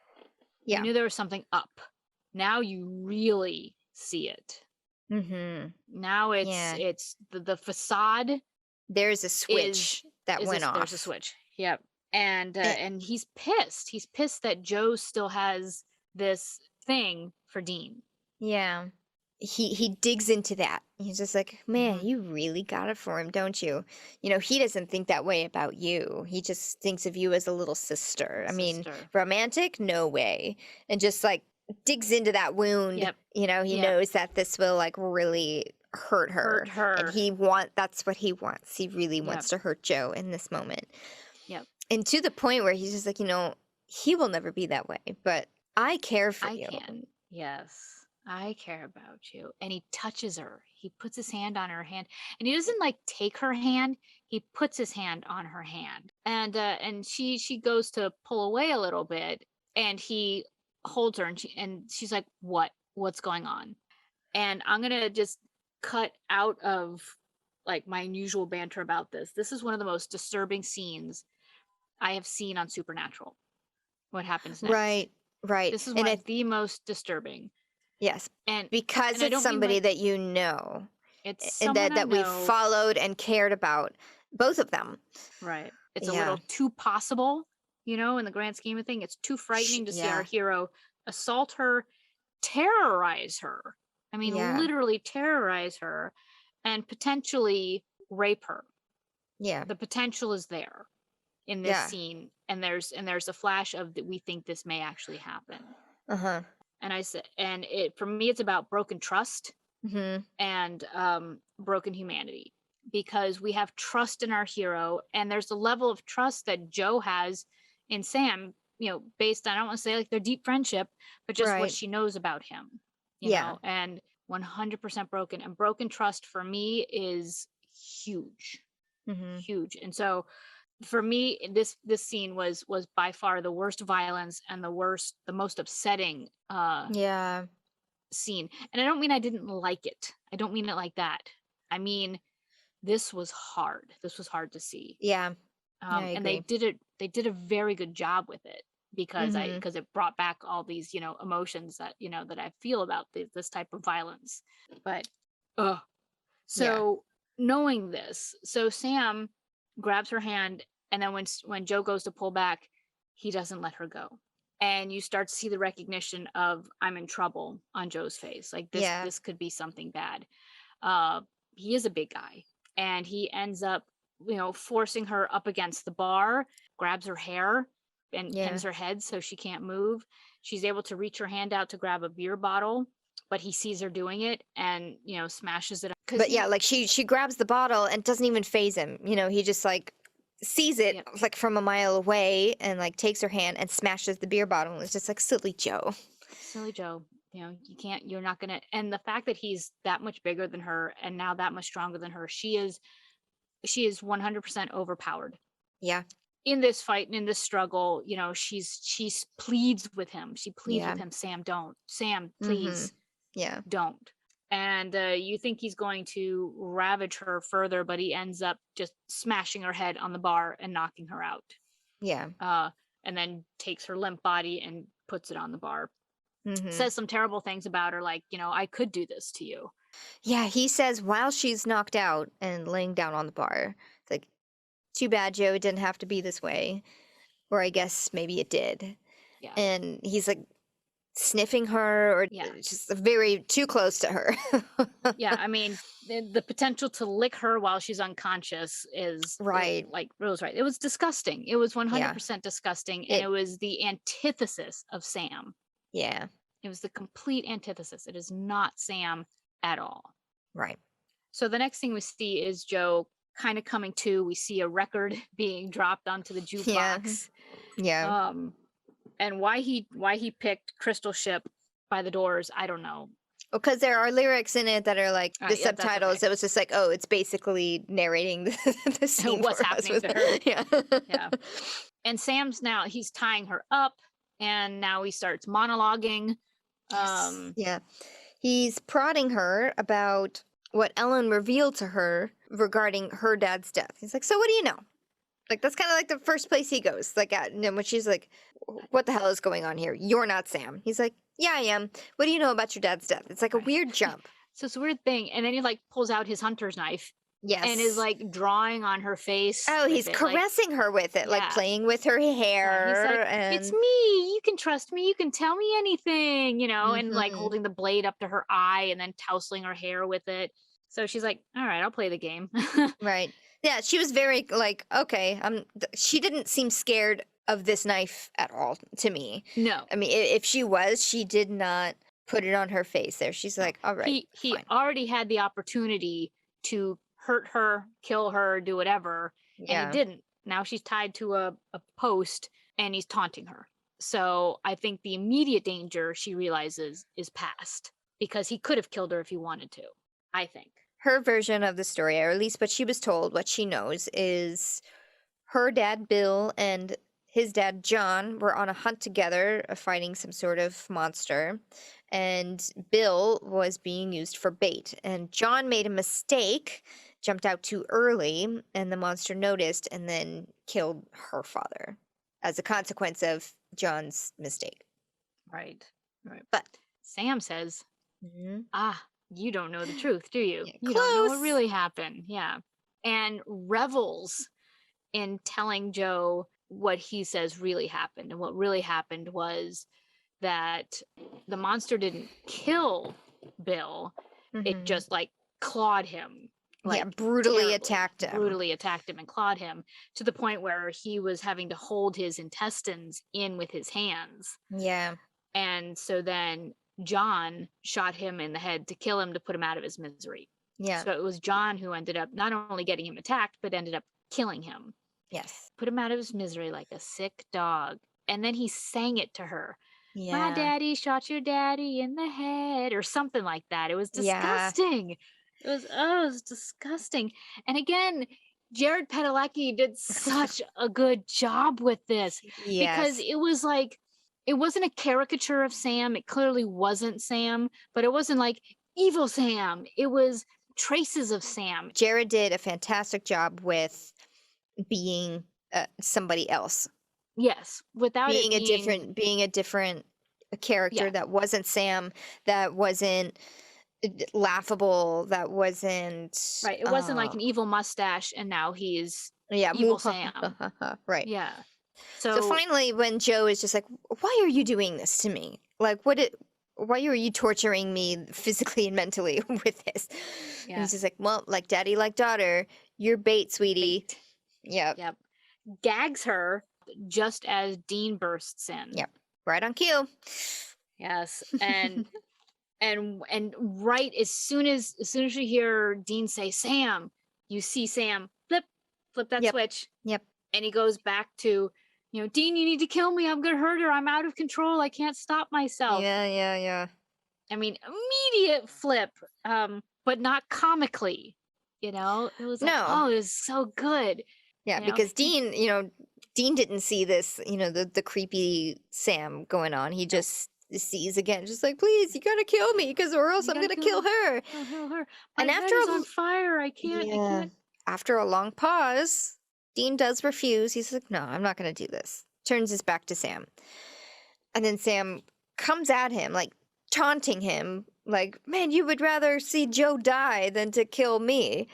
Yeah. You knew there was something up. Now you really see it. Now it's the facade. There's a switch that went off. There's a switch. Yep. And he's pissed. He's pissed that Joe still has this thing for Dean. Yeah. He digs into that. He's just like, man, you really got it for him, don't you? He doesn't think that way about you. He just thinks of you as a little sister. I mean, romantic? No way. And just like digs into that wound. Yep. He knows that this will like really hurt her. And that's what he wants. He really wants to hurt Joe in this moment. Yep. And to the point where he's just like, he will never be that way, but I care for you. I can. Yes. I care about you. And he touches her. He puts his hand on her hand. And he doesn't like take her hand. He puts his hand on her hand. And she goes to pull away a little bit. And he holds her and she's like, what's going on? And I'm going to just cut out of like my usual banter about this. This is one of the most disturbing scenes I have seen on Supernatural. What happens next? Right. This is one of the most disturbing. Yes, and because it's somebody that you know, it's and that we followed and cared about, both of them. Right. It's a little too possible, in the grand scheme of things. It's too frightening to see our hero assault her, terrorize her. I mean, literally terrorize her, and potentially rape her. Yeah, the potential is there in this scene, and there's a flash of that we think this may actually happen. And I said, for me, it's about broken trust and broken humanity, because we have trust in our hero, and there's a level of trust that Joe has in Sam, based on, I don't want to say like their deep friendship, but just what she knows about him, you know, and 100% broken. And broken trust for me is huge, huge. And so for me, this scene was by far the worst violence and the most upsetting Yeah. scene. And I don't mean I didn't like it. I don't mean it like that. I mean, this was hard. This was hard to see. Yeah. I And they agree. did a very good job with it because Mm-hmm. because it brought back all these, emotions that, that I feel about this type of violence. But ugh. Yeah. So knowing this, so Sam grabs her hand, and then when Joe goes to pull back, he doesn't let her go. And you start to see the recognition of I'm in trouble on Joe's face. Like Yeah. this could be something bad. Uh he is a big guy, and he ends up, forcing her up against the bar, grabs her hair and Yeah. pins her head so she can't move. She's able to reach her hand out to grab a beer bottle, but he sees her doing it and, smashes it because But yeah, like she grabs the bottle and doesn't even phase him. He just like sees it yep, like from a mile away and like takes her hand and smashes the beer bottle. And it's just like silly Joe. silly Joe. You're not gonna. And the fact that he's that much bigger than her and now that much stronger than her, she is 100% overpowered Yeah. in this fight and in this struggle. She's pleads with him. She pleads Yeah. with him, Sam, don't. Sam, Mm-hmm. please Yeah. don't. And you think he's going to ravage her further, but he ends up just smashing her head on the bar and knocking her out. Yeah. Uh, and then takes her limp body and puts it on the bar. Mm-hmm. Says some terrible things about her, like, I could do this to you. Yeah, he says while she's knocked out and laying down on the bar, it's like, too bad, Joe, it didn't have to be this way. Or I guess maybe it did. Yeah. And he's like sniffing her or Yeah. just very too close to her. Yeah. I mean, the potential to lick her while she's unconscious is Right. like Rose, right? It was disgusting. It was Yeah. 100% disgusting. And it It, was the antithesis of Sam. yeah. It was the complete antithesis. It is not Sam at all. Right. So the next thing we see is Joe kind of coming to. We see a record being dropped onto the Yeah. jukebox. Yeah. And why he picked Crystal Ship by the Doors, I don't know. Because there are lyrics in it that are like the Yeah, that's subtitles. okay. It was just like, oh, it's basically narrating the scene What's for us. happening to her. Yeah. Yeah. And Sam's now, he's tying her up, and now he starts monologuing. Yes. Yeah. He's prodding her about what Ellen revealed to her regarding her dad's death. He's like, so what do you know? Like, that's kind of like the first place he goes. Like, and then when she's like, what the hell is going on here? You're not Sam. He's like, yeah, I am. What do you know about your dad's death? It's like a Right. weird jump. So it's a weird thing. And then he like pulls out his hunter's knife and is Yes. like drawing on her face. Oh, with he's it. Like, caressing her with it, like yeah. playing with her Yeah, he's hair. like, it's me. You can trust me. You can tell me anything, and like Mhm. holding the blade up to her eye and then tousling her hair with it. So she's like, all right, I'll play the game. Right. Yeah, she was very like, okay, she didn't seem scared of this knife at all to me. No. I mean, if she was, she did not put it on her face there. She's like, all right, He fine. already had the opportunity to hurt her, kill her, do whatever, and he Yeah. didn't. Now she's tied to a post and he's taunting her. So I think the immediate danger she realizes is past, because he could have killed her if he wanted to, I think. Her version of the story, or at least what she was told, what she knows, is her dad, Bill, and his dad, John, were on a hunt together, fighting some sort of monster. And Bill was being used for bait. And John made a mistake, jumped out too early, and the monster noticed and then killed her father as a consequence of John's mistake. Right. But Sam says, Mhm. you don't know the truth, do you? Yeah, You don't know what close. really happened. Yeah. And revels in telling Joe what he says really happened. And what really happened was that the monster didn't kill Bill. It Mhm. just like clawed him. Yeah, Like brutally terribly, attacked him. brutally attacked him and clawed him to the point where he was having to hold his intestines in with his hands. Yeah. And so then John shot him in the head to kill him, to put him out of his misery. Yeah. So it was John who ended up not only getting him attacked, but ended up killing him. Yes. Put him out of his misery like a sick dog. And then he sang it to her. My Yeah. daddy shot your daddy in the head, or something like that. It was Yeah. disgusting. It was disgusting. And again, Jared Padalecki did such a good job with this, because Yes. it was like, it wasn't a caricature of Sam. It clearly wasn't Sam, but it wasn't like evil Sam. It was traces of Sam. Jared did a fantastic job with being somebody else, Yes, without it being, being a different character yeah, that wasn't Sam, that wasn't laughable, that wasn't right. It wasn't like an evil mustache and now he's yeah, evil Sam. right. Yeah. So So finally, when Joe is just like, "Why are you doing this to me? Like, why are you torturing me physically and mentally with this?" And yeah, he's just like, "Well, like daddy, like daughter, you're bait, sweetie." bait. Yep, Yep. Gags her just as Dean bursts in. yep, right on cue. Yes. And right as soon as you hear Dean say Sam, you see Sam flip that Yep, switch, yep. and he goes back to, Dean, you need to kill me. I'm gonna hurt her. I'm out of control. I can't stop myself. Yeah, yeah, yeah. I mean, immediate flip, but not comically. It was like, No, oh, it was so good. yeah, because Dean, Dean didn't see this, the creepy Sam going on. He No, just sees again, just like, please, you gotta kill me, because or else you I'm gotta gonna kill her. kill her. My And head is on fire. I yeah, can't. after a long pause, Dean does refuse. He's like, no, I'm not gonna do this. Turns his back to Sam, and then Sam comes at him, like taunting him, like, man, you would rather see Joe die than to kill me.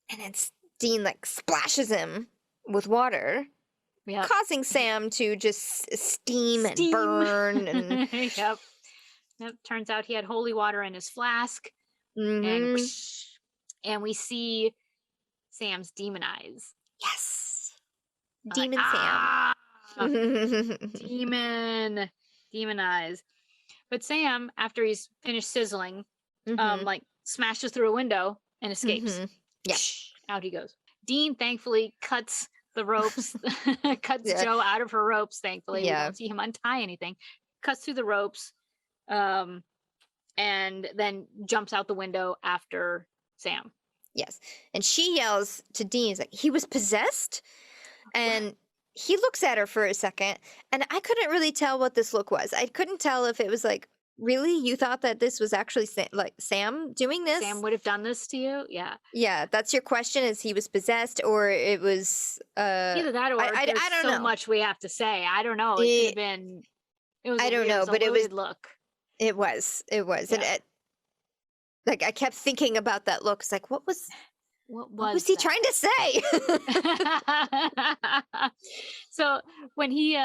And then Dean like splashes him with water, Yep. causing Sam to just steam and Steam. burn and Yep. Yep. Turns out he had holy water in his flask, and hmm and we see Sam's demon eyes. yes, I'm like, Demon Sam. ah, demon, demon eyes. But Sam, after he's finished sizzling, hmm like smashes through a window and escapes. hmm Yeah. Out he goes. Dean thankfully cuts the ropes, cuts Yeah. Joe out of her ropes. Thankfully, we Yeah. don't see him untie anything. Cuts through the ropes, and then jumps out the window after Sam. Yes. And she yells to Dean, he's like, he was possessed? And he looks at her for a second, and I couldn't really tell what this look was. I couldn't tell if it was like, really? You thought that this was actually Sam doing this? Sam would have done this to you? Yeah. Yeah, that's your question, is he was possessed or it was Either that or I there's don't so know. much we have to say. I don't know. It could have been. It was. I don't It know, was a but loaded look. it was. And Yeah. like I kept thinking about that look. It's like, what was What he that? trying to say? So when he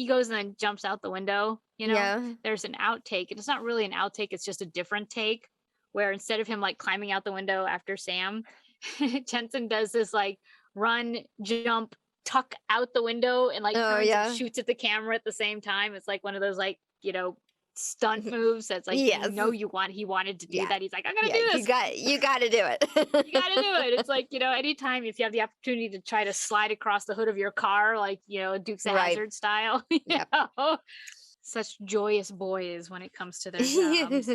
goes and then jumps out the window, Yeah. there's an outtake, and it's not really an outtake, it's just a different take, where instead of him like climbing out the window after Sam, Jensen does this like run, jump, tuck out the window, and like Oh turns yeah. and shoots at the camera at the same time. It's like one of those like, stunt moves that's like, Yes. he wanted to do Yeah. that. He's like, I'm gonna Yeah, do this. you got to do it. You gotta do it. It's like, anytime if you have the opportunity to try to slide across the hood of your car, like, Dukes of Right. Hazzard style, Yep. Such joyous boys when it comes to their jobs.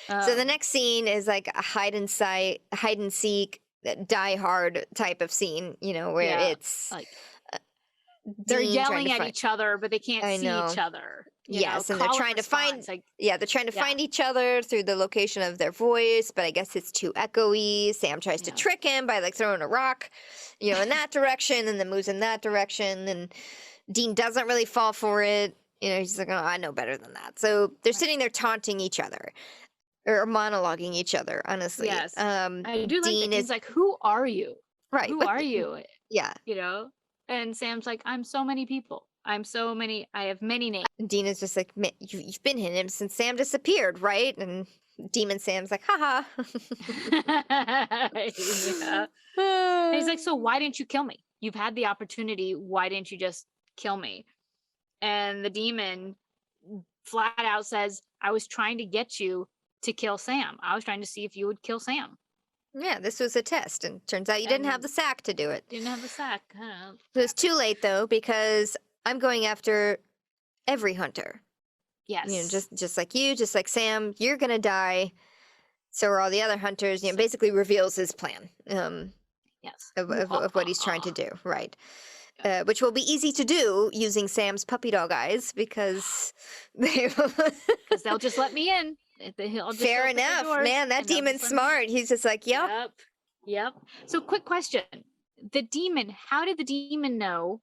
So the next scene is like a hide and seek, Die Hard type of scene, where Yeah, it's like they're Dean trying yelling to at find. each other, but they can't I see know. each other. Yes, and Call they're and trying to find. response, like, Yeah, they're trying to yeah. find each other through the location of their voice, but I guess it's too echoey. Sam tries to Yeah. trick him by like throwing a rock, in that direction, and then moves in that direction, and Dean doesn't really fall for it. He's like, oh, I know better than that. So they're sitting there taunting each other or monologuing each other. Honestly, Yes. I do like that. Dean Dean's is like, who are you? right. Who But are you? yeah, And Sam's like, I'm so many people. I have many names. Dean is just like, "Man, you've been hitting him since Sam disappeared, right?" And Demon Sam's like, haha. Yeah. And he's like, so why didn't you kill me? You've had the opportunity. Why didn't you just kill me? And the demon flat out says, I was trying to get you to kill Sam. I was trying to see if you would kill Sam. Yeah, this was a test, and turns out you didn't have And the sack to do it. didn't have the sack. It was too late, though, because I'm going after every hunter. Yes. Just like you, just like Sam, you're gonna die. So are all the other hunters. Basically reveals his plan. Yes. Of what he's trying to do, right? Yeah. Which will be easy to do using Sam's puppy dog eyes because they. Because they'll just let me in. I'll just Fair open the enough, doors, man. That and they'll demon's just let me in. smart. He's just like, yep. Yep. So, quick question: the demon. How did the demon know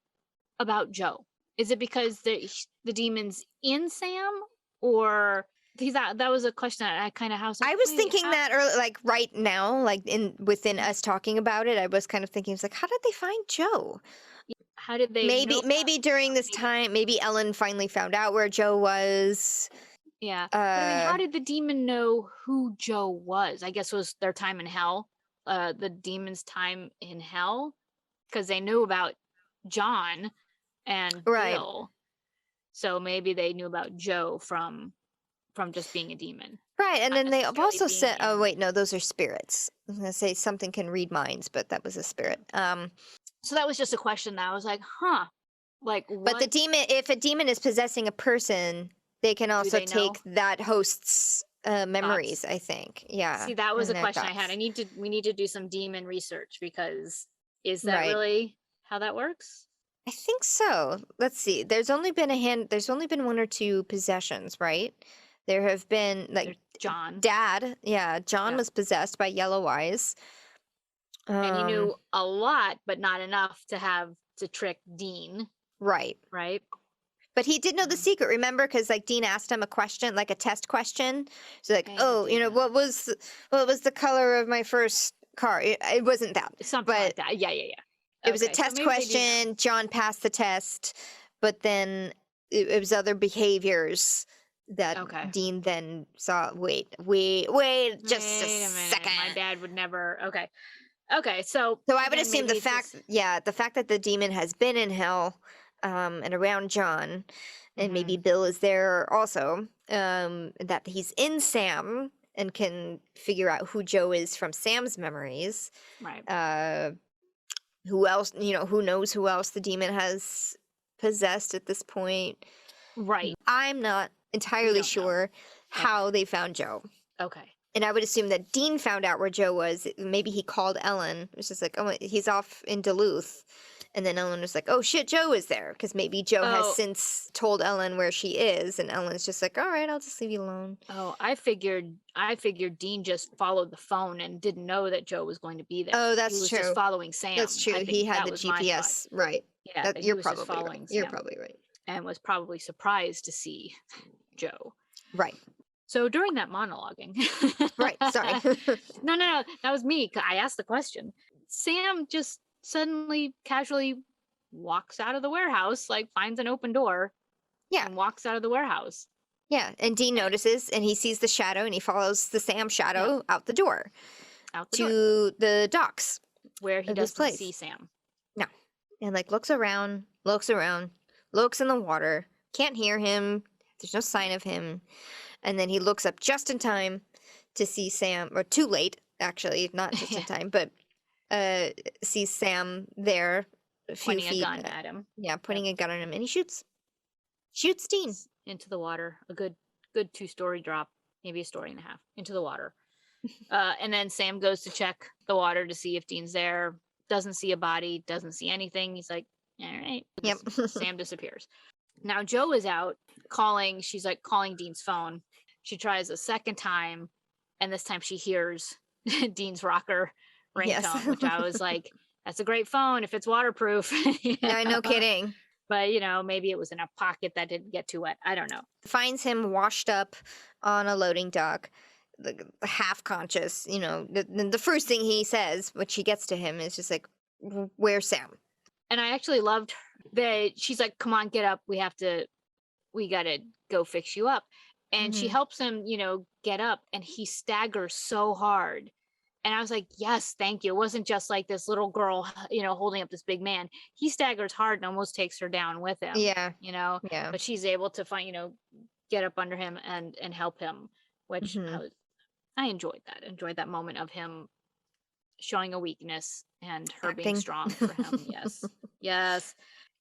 about Joe? Is it because the demon's in Sam, or because that was a question that I kind of was like, I was wait, thinking that early, like right now, like within us talking about it, I was kind of thinking, it's like, how did they find Joe? how did they know? Maybe during this time, maybe Ellen finally found out where Joe was. Yeah, but I mean, how did the demon know who Joe was? I guess it was their time in hell, the demon's time in hell, because they knew about John and Right. Bill, so maybe they knew about Joe from just being a demon. Right, and Not then they've necessarily also being said, oh in. wait, no, those are spirits. I was gonna say something can read minds, but that was a spirit. So that was just a question that I was like, huh, like But the what demon, if a demon is possessing a person, they can do also they know? take that host's memories, Thoughts. I think. Yeah, See, that was and a their question I had. thoughts. We need to do some demon research, because is that Right. really how that works? I think so. Let's see. There's only been one or two possessions, right? There have been There's John. Dad, yeah, John Yeah. was possessed by Yellow Eyes. And he knew a lot, but not enough to have to trick Dean, Right. right? But he did know the Mhm. secret, remember? Because like Dean asked him a question, like a test question. So like, Yeah, he oh, did know. what was the color of my first car? It wasn't that, Something but like that. Yeah. it was a Okay, so test maybe they do know. question. John passed the test, but then it was other behaviors that Okay. Dean then saw. Wait, just a Wait a minute. My second. dad would never. Okay. So So I would then assume maybe it's just. the fact that the demon has been in hell, and around John, and Hmm. maybe Bill is there also, that he's in Sam and can figure out who Joe is from Sam's memories. Right. Who else, who knows who else the demon has possessed at this point? Right. I'm not We entirely don't know. sure how they found Joe. Okay. And I would assume that Dean found out where Joe was. Maybe he called Ellen. It was just like, oh, he's off in Duluth. And then Ellen was like, oh shit, Joe is there. Because maybe Joe has Oh. since told Ellen where she is. And Ellen's just like, all right, I'll just leave you alone. Oh, I figured Dean just followed the phone and didn't know that Joe was going to be there. Oh, He that's was true. just following Sam. That's true. I He think had that the was my thought. GPS. Right. Yeah, that he You're was just probably right. following You're Sam probably right. and was probably surprised to see Joe. Right. So during that monologuing, Right. Sorry. no, that was me. I asked the question. Sam just suddenly, casually walks out of the warehouse, like finds an open door, Yeah. and walks out of the warehouse. Yeah. And Dean notices and he sees the shadow and he follows the Sam shadow out the door Out the to door, the docks where he of this doesn't place. see Sam. No. And like looks around, looks in the water, can't hear him. There's no sign of him. And then he looks up just in time to see Sam, or too late, actually, not just in time, but sees Sam there a few Pointing a feet. gun at him. Yeah, pointing a gun at him, and he shoots. Shoots Dean. Into the water. A good 2-story drop, maybe a story and a half, into the water. And then Sam goes to check the water to see if Dean's there. Doesn't see a body, doesn't see anything. He's like, all right. Yep. Sam disappears. Now Joe is out calling. She's like calling Dean's phone. She tries a second time, and this time she hears Dean's rocker ringtone, Yes. which I was like, that's a great phone if it's waterproof. No kidding. But maybe it was in a pocket that didn't get too wet. I don't know. Finds him washed up on a loading dock, half conscious. The first thing he says, which he gets to him, is just like, "Where's Sam?" And I actually loved that she's like, come on, get up. We gotta go fix you up. And she helps him, get up, and he staggers so hard. And I was like, yes, thank you. It wasn't just like this little girl, holding up this big man. He staggers hard and almost takes her down with him. Yeah. Yeah. Yeah. But she's able to find, get up under him and help him, which I enjoyed that. Enjoyed that moment of him showing a weakness and her being Acting. strong for him. Yes. Yes.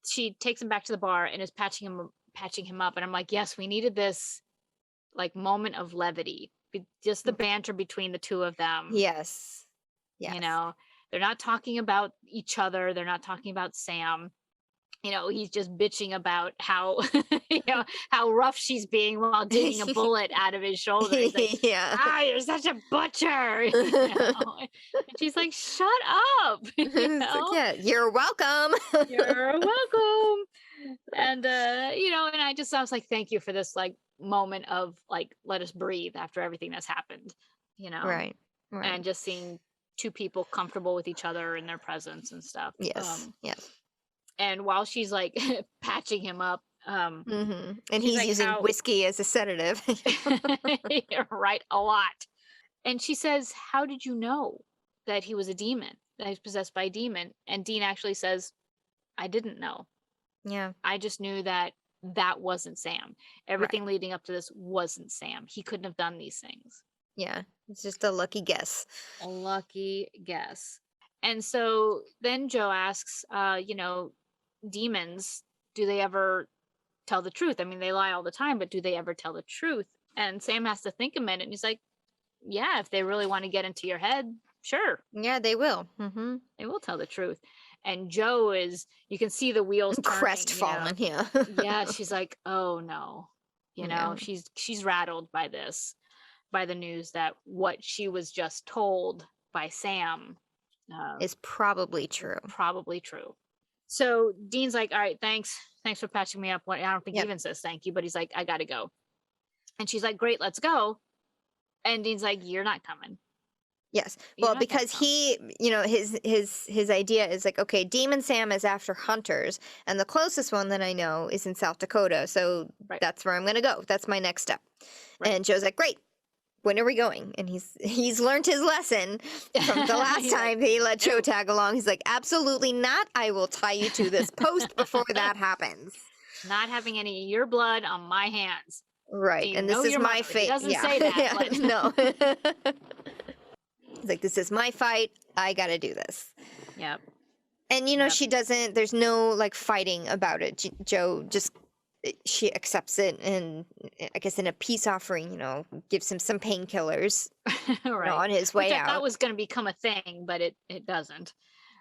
She takes him back to the bar and is patching him up, and I'm like, yes, we needed this like moment of levity, just the banter between the two of them. Yes. You Yes. know, they're not talking about each other. They're not talking about Sam. He's just bitching about how, how rough she's being while digging a bullet out of his shoulder. He's like, Yeah. you're such a butcher. And she's like, shut up. It's like, yeah, you're welcome. You're welcome. And, and I was like, thank you for this like moment of like, let us breathe after everything that's happened, Right. Right. and just seeing two people comfortable with each other in their presence and stuff. Yes. Yes. And while she's like patching him up, And she's he's like, using how whiskey as a sedative. right, a lot. And she says, how did you know that he was a demon, that he was possessed by a demon? And Dean actually says, I didn't know. Yeah. I just knew that wasn't Sam. Everything Right. leading up to this wasn't Sam. He couldn't have done these things. Yeah. It's just a lucky guess. A lucky guess. And so then Joe asks, demons, do they ever tell the truth? I mean, they lie all the time, but do they ever tell the truth? And Sam has to think a minute, and he's like, yeah, if they really want to get into your head, sure. Yeah, they will. They will tell the truth. And Joe you can see the wheels turning. Crestfallen, yeah. Yeah, she's like, oh no. Yeah. She's rattled by this, by the news that what she was just told by Sam Is probably true. Probably true. So Dean's like, all right, thanks for patching me up. I don't think he Yep. even says thank you, but he's like, I gotta go. And she's like, great, let's go. And Dean's like, you're not coming. Yes. You're Well, not gonna because come. he, his idea is like, okay, Demon Sam is after hunters, and the closest one that I know is in South Dakota, so Right. that's where I'm gonna go. That's my next step. Right. And Joe's like, great. When are we going? And he's learned his lesson from the last time he let Joe tag along. He's like, absolutely not. I will tie you to this post before that happens. Not having any of your blood on my hands. Right. And this is my fate. He doesn't say that. Yeah. But... No. He's like, this is my fight. I got to do this. Yep. And, she doesn't, there's no like fighting about it. Joe just, she accepts it. And I guess in a peace offering, gives him some painkillers right. on his way Which out. I thought was going to become a thing, but it doesn't.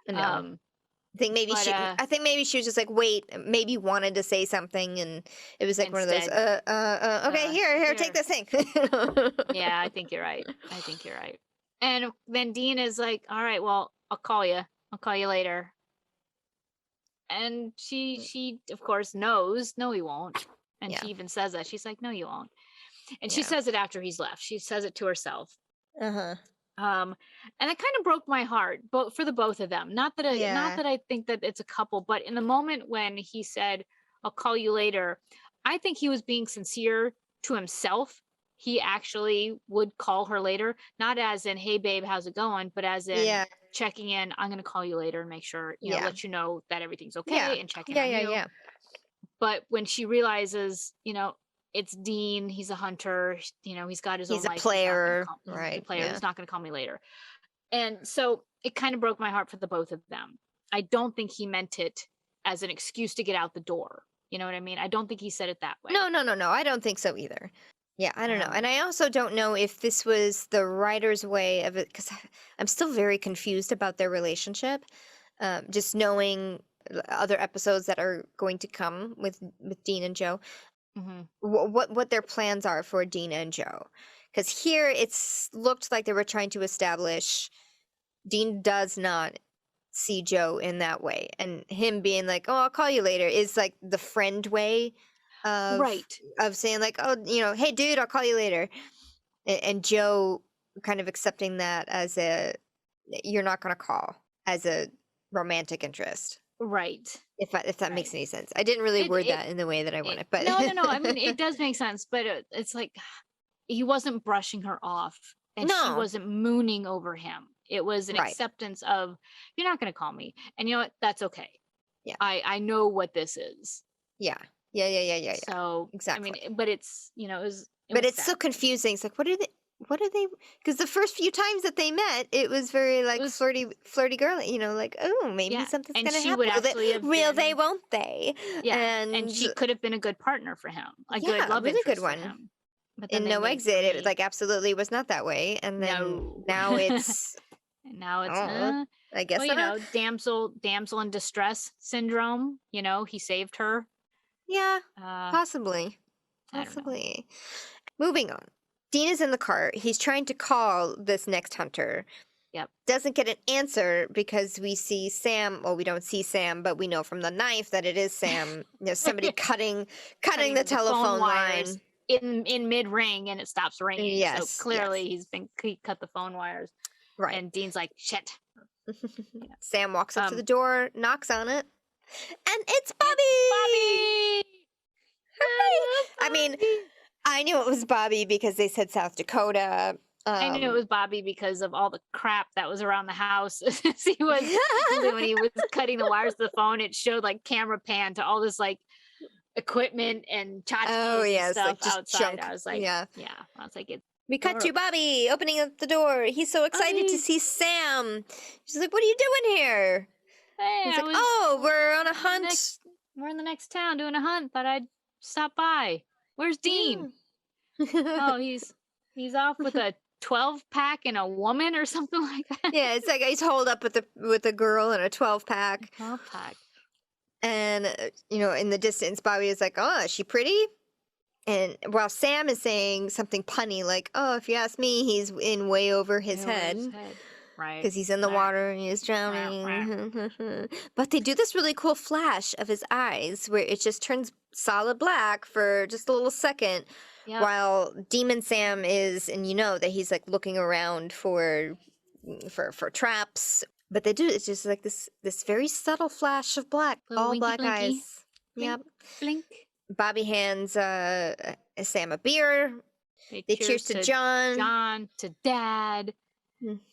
No. I think maybe she was just like, wait, maybe wanted to say something, and it was like one of those, okay, here, take this thing. Yeah, I think you're right. And then Dean is like, all right, well, I'll call you later. And she of course knows, no, he won't. And she even says that. She's like, no, you won't. And she says it after he's left. She says it to herself. Uh-huh. And it kind of broke my heart, but for the both of them. Not that I think that it's a couple, but in the moment when he said, I'll call you later, I think he was being sincere to himself. He actually would call her later, not as in, hey babe, how's it going? But as in checking in, I'm going to call you later and make sure, let you know that everything's okay and check in on you. Yeah. But when she realizes, it's Dean, he's a hunter, he's got his own life. He's a player. He's not going to call me later. And so it kind of broke my heart for the both of them. I don't think he meant it as an excuse to get out the door. You know what I mean? I don't think he said it that way. No. I don't think so either. Yeah, I don't know. And I also don't know if this was the writer's way of it, because I'm still very confused about their relationship. Just knowing other episodes that are going to come with Dean and Joe. Mm-hmm. What their plans are for Dean and Joe. Because here it's looked like they were trying to establish Dean does not see Joe in that way. And him being like, oh, I'll call you later is like the friend way of saying like, oh, hey dude, I'll call you later. And Joe kind of accepting that as you're not going to call, as a romantic interest. Right. If that makes any sense. I didn't really word that in the way that I wanted, but no. I mean, it does make sense, but it's like he wasn't brushing her off, and she wasn't mooning over him. It was an acceptance of, you're not going to call me, and you know what? That's okay. Yeah. I know what this is. Yeah. Yeah. So exactly. I mean, but it's but it's so confusing. It's like, what are they? Because the first few times that they met, it was very It like was flirty girly, like, oh, maybe yeah, something's and gonna she would happen. actually have Will they, been won't they? yeah, and And she could have been a good partner for him, a good yeah, love really good interest for one. him. But then In they No made Exit, it three. like absolutely was not that way, and then No. now it's And now it's oh, I guess well, not. damsel in distress syndrome. He saved her. Yeah, Uh, possibly, I don't know. possibly. Moving on. Dean is in the car. He's trying to call this next hunter. Yep. Doesn't get an answer because we see Sam. Well, we don't see Sam, but we know from the knife that it is Sam. Somebody cutting the Cutting the phone telephone wires line. in mid ring, and it stops ringing. So Yes, clearly he cut the phone wires. right. And Dean's like, shit. Sam walks up to the Um, door, knocks on it, and it's Bobby. Bobby. Hooray! I I love mean, Bobby. I knew it was Bobby because they said South Dakota. I knew it was Bobby because of all the crap that was around the house. When he was cutting the wires to the phone, it showed like camera pan to all this like equipment and Oh tchotchkes and yes, like stuff just outside. junk. I was like, Yeah. I was like, it's We cut to adorable. Bobby opening up the door. He's so excited to Bobby, see Sam. She's like, "What are you doing here?" hey, He's I like, was "Oh, we're on a in the hunt." we're in the next town doing a hunt. Thought I'd stop by. Where's Dean? Yeah. Oh, he's off with a 12-pack and a woman or something like that. Yeah, it's like he's holed up with a girl in a 12-pack. 12-pack. And in the distance, Bobby is like, "Oh, is she pretty?" And while Sam is saying something punny like, "Oh, if you ask me, he's in way over his head Right. because he's in the water and he's drowning." But they do this really cool flash of his eyes where it just turns solid black for just a little second, Yep. while Demon Sam is, and that he's like looking around for traps. But they do, it's just like this very subtle flash of black, Little all winky black blinky. eyes. Yep. Blink. Bobby hands Sam a beer. They cheers to John. John, to Dad,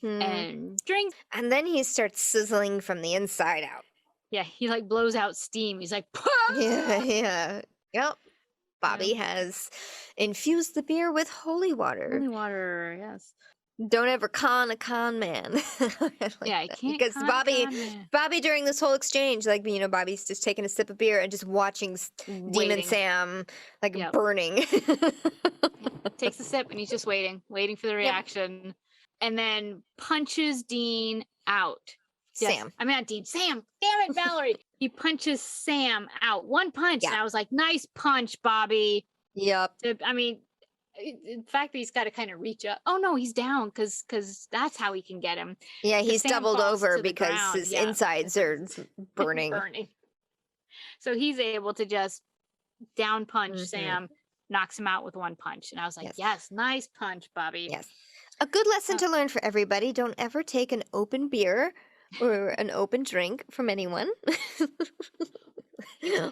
and drink. And then he starts sizzling from the inside out. Yeah, he like blows out steam. He's like, Yeah. Yep. Bobby has infused the beer with holy water. Holy water, yes. Don't ever con a con man. I can't. Because Bobby during this whole exchange, like Bobby's just taking a sip of beer and just watching Demon Sam like burning. Takes a sip and he's just waiting for the reaction, and then punches Dean out. Sam. I mean, not Dean. Sam. Damn it, Valerie. He punches Sam out. One punch. And I was like, nice punch, Bobby. Yep. I mean, the fact that he's got to kind of reach up. Oh no, he's down because that's how he can get him. Yeah, he's doubled over because his insides are burning. So he's able to just down punch Sam, knocks him out with one punch. And I was like, yes, nice punch, Bobby. Yes. A good lesson to learn for everybody. Don't ever take an open beer or an open drink from anyone.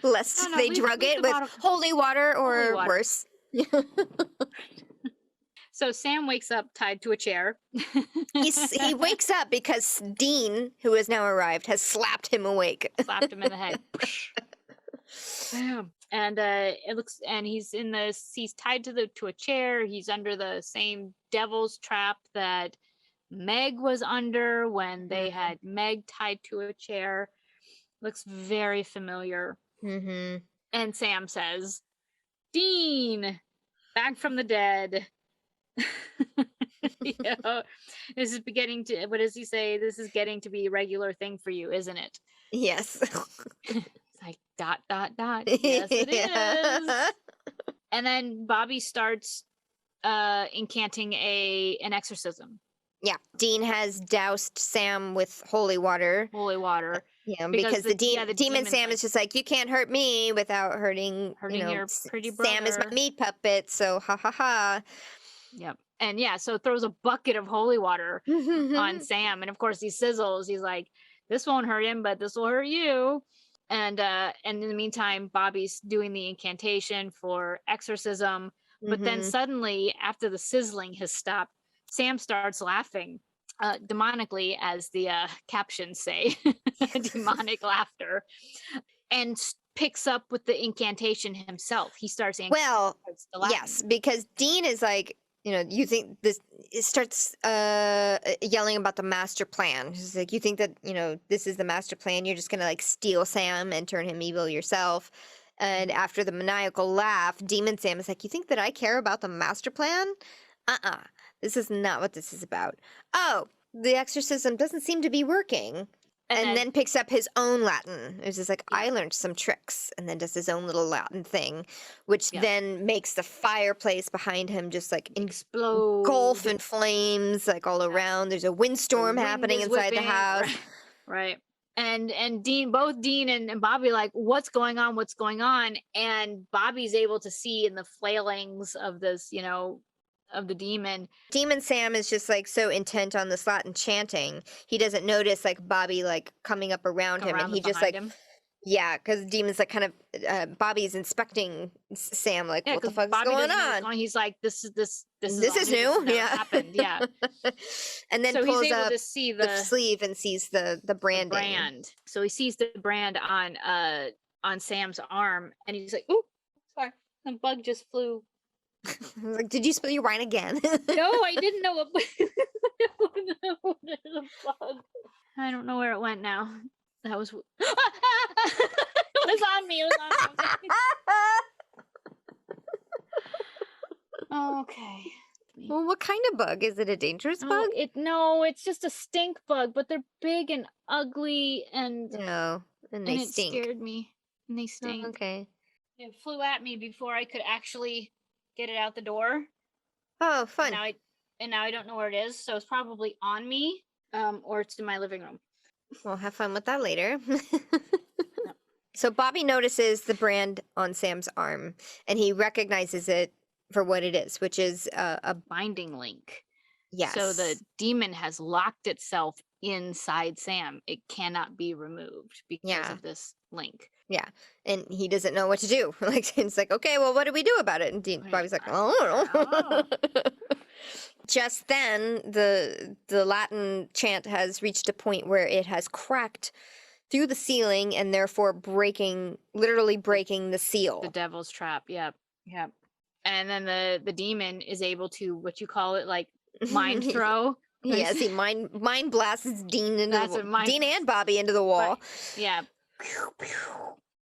Lest they drug it with holy water or worse. So Sam wakes up tied to a chair. He wakes up because Dean, who has now arrived, has slapped him awake. Slapped him in the head. Bam. And he's tied to a chair. He's under the same devil's trap that Meg was under when they had Meg tied to a chair. Looks very familiar. And Sam says, Dean, back from the dead. This is beginning to, what does he say? This is getting to be a regular thing for you, isn't it? Yes. It's like ... Yes, it is. And then Bobby starts incanting an exorcism. Yeah, Dean has doused Sam with holy water. Yeah, because the demon Sam is just like, you can't hurt me without hurting your pretty brother. Sam is my meat puppet, so ha ha ha. Yep. And so throws a bucket of holy water on Sam, and of course he sizzles. He's like, this won't hurt him, but this will hurt you. And in the meantime, Bobby's doing the incantation for exorcism. But then suddenly, after the sizzling has stopped, Sam starts laughing demonically, as the captions say, demonic laughter, and picks up with the incantation himself. He starts yes, because Dean is like, you think this, it starts yelling about the master plan. It's like, you think that, this is the master plan. You're just gonna like steal Sam and turn him evil yourself. And after the maniacal laugh, Demon Sam is like, you think that I care about the master plan? Uh-uh. This is not what this is about. Oh, the exorcism doesn't seem to be working. And then picks up his own Latin. It's just like, I learned some tricks, and then does his own little Latin thing, which then makes the fireplace behind him just like explode, engulf in flames, like all around. There's a windstorm happening inside the house. Right. And both Dean and Bobby like, what's going on? What's going on? And Bobby's able to see in the flailings of this, of the demon. Demon Sam is just like so intent on this Latin chanting, he doesn't notice like Bobby like coming up around him, and he just like him. Yeah, because Demon's like kind of Bobby's inspecting Sam, like, what the fuck is going on? He's like, this is new. Yeah, happened. Yeah. And then so pulls he's able up to see the sleeve and sees the branding. Brand. So he sees the brand on Sam's arm, and he's like, "Ooh, sorry, the bug just flew." Like, did you spill your wine again? No, I didn't know what bug. I don't know where it went now. That was it was on me. It was on me. Okay. Well, what kind of bug? Is it a dangerous bug? No, it's just a stink bug, but they're big and ugly and and they stink. It scared me. And they stink. Oh, okay. It flew at me before I could actually get it out the door. Oh, fun. And now I don't know where it is, so it's probably on me, or it's in my living room. We'll have fun with that later. So Bobby notices the brand on Sam's arm, and he recognizes it for what it is, which is a binding link. Yes. So the demon has locked itself inside Sam. It cannot be removed because of this link. Yeah. And he doesn't know what to do. Like, it's like, okay, well, what do we do about it? And Bobby's like, I don't know. Just then, the Latin chant has reached a point where it has cracked through the ceiling and therefore literally breaking the seal. The devil's trap. Yep. Yep. And then the demon is able to, what you call it, like mind throw. Yes, he mind blasts Dean Dean and Bobby into the wall. Right. Yeah.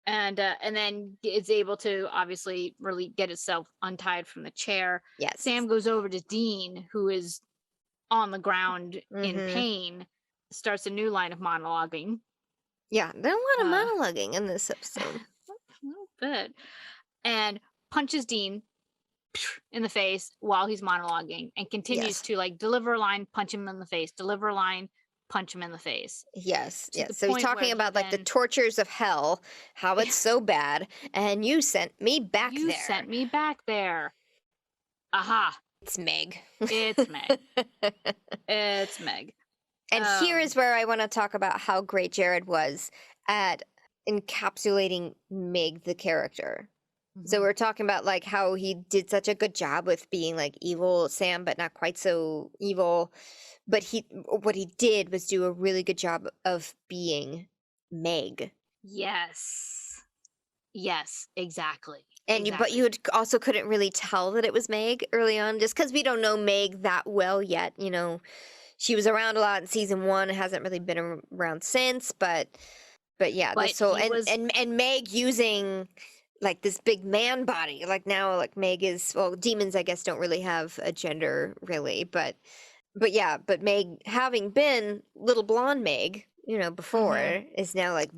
And then it's able to obviously really get itself untied from the chair. Yes. Sam goes over to Dean, who is on the ground in pain, starts a new line of monologuing. Yeah, there's a lot of monologuing in this episode. A little bit. And punches Dean in the face while he's monologuing, and continues to like deliver a line, punch him in the face, deliver a line, punch him in the face. Yes, yes. So he's talking about like the tortures of hell, how it's so bad, and you sent me back there. You sent me back there. Aha. It's Meg. It's Meg. It's Meg. And here is where I want to talk about how great Jared was at encapsulating Meg, the character. So we're talking about like how he did such a good job with being like evil Sam, but not quite so evil. But what he did was do a really good job of being Yes. Yes, exactly. And but you also couldn't really tell that it was Meg early on, just because we don't know Meg that well yet. You know, she was around a lot in season 1, hasn't really been around since. But yeah, and Meg using like this big man body, like now, like Meg is, well, demons I guess don't really have a gender really, but Meg, having been little blonde Meg, you know, before, is now like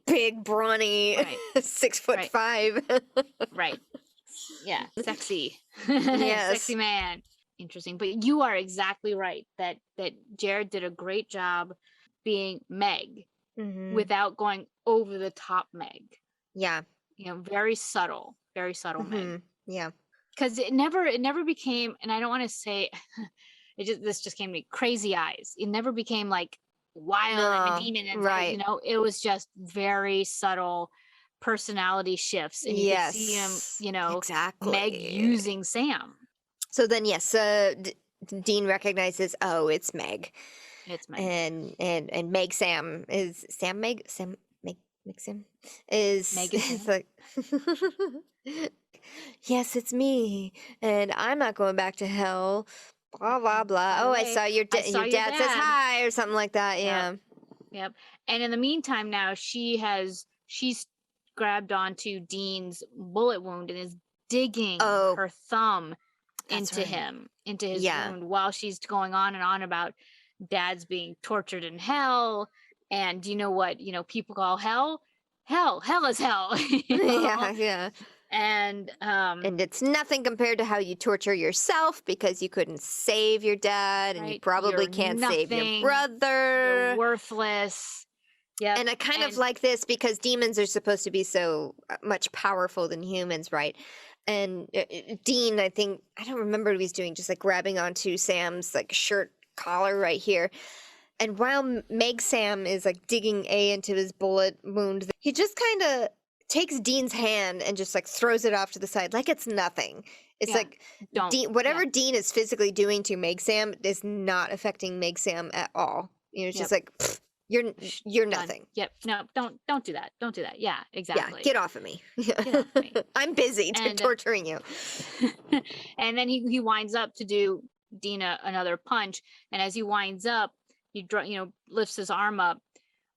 big brawny, 6'5". Right. Yeah. Sexy. Yes. Sexy man. Interesting. But you are exactly right that Jared did a great job being Meg without going over the top Meg. Yeah. You know, very subtle Meg. Yeah. Because it never became, and I don't want to say this just came to me, crazy eyes. It never became like wild and a demon and you know, it was just very subtle personality shifts, and you could see him, you know, Meg using Sam. So then Dean recognizes, oh, it's Meg. It's Meg. And Meg Sam is Sam Meg Sam Meg Meg Sam is Meg is like like, yes, it's me, and I'm not going back to hell. Blah blah And blah. by the Oh, I way, saw your I saw your your dad says dad. hi or something like that. Yep. Yeah. Yep. And in the meantime, now she's grabbed onto Dean's bullet wound and is digging Oh, her thumb that's into right. into his Yeah. wound, while she's going on and on about dad's being tortured in hell. And you know what, people call hell? Hell is hell. Yeah, yeah. And And it's nothing compared to how you torture yourself because you couldn't save your dad and you right, probably you're can't save your nothing, you're brother. worthless. Yep. And I kind of And like this because demons are supposed to be so much powerful than humans, right? And Dean, I think, I don't remember what he was doing, just like grabbing onto Sam's like shirt collar right here. And while Meg Sam is like digging A into his bullet wound, he just kind of takes Dean's hand and just like throws it off to the side like it's nothing. It's yeah, like don't Dean, yeah, whatever Dean is physically doing to Meg Sam is not affecting Meg Sam at all. You know, it's just yep, like you're you're done. nothing. Yep, no, don't do that. Don't do that. Yeah, Yeah, exactly. get off of me. Get off me. I'm busy And torturing you. and then he winds up to do Dina another punch, and as he winds up, he lifts his arm up.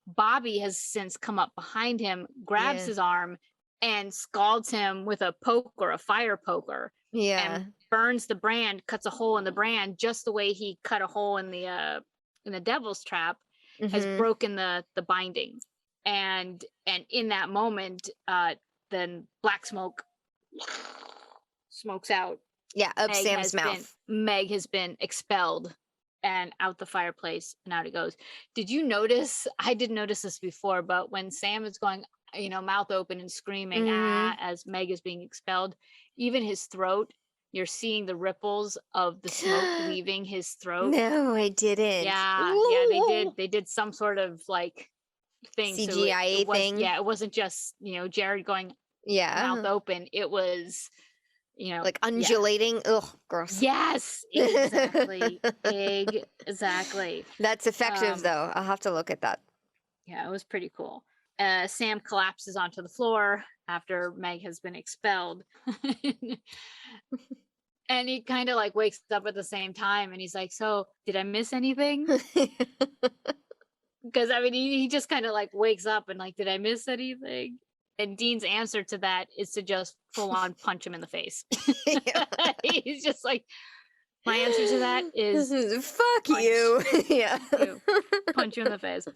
Bobby has since come up behind him, grabs Yeah. his arm, and scalds him with a poker, a fire poker, Yeah. and burns the brand, cuts a hole in the brand, just the way he cut a hole in the devil's trap, has Mm-hmm. broken the binding. And in that moment, then black smoke smokes out. Yeah, up Sam's mouth. Meg has been expelled and out the fireplace, and out it goes. Did you notice? I didn't notice this before, but when Sam is going, mouth open and screaming, Mm-hmm. as Meg is being expelled, even his throat, you're seeing the ripples of the smoke leaving his throat. No, I didn't. Yeah, they did some sort of like thing. So CGI thing. it wasn't just, Jared going mouth Yeah. open. It was, Like yeah. undulating. Ugh, gross. Yes, exactly. Exactly. That's effective though. I'll have to look at that. Yeah, it was pretty cool. Sam collapses onto the floor after Meg has been expelled. And he kind of like wakes up at the same time, and he's like, so did I miss anything? Because I mean, he just kind of like wakes up and like, did I miss anything? And Dean's answer to that is to just full on punch him in the face. He's just like, my answer to that is fuck punch. you. Yeah. Punch you in the face.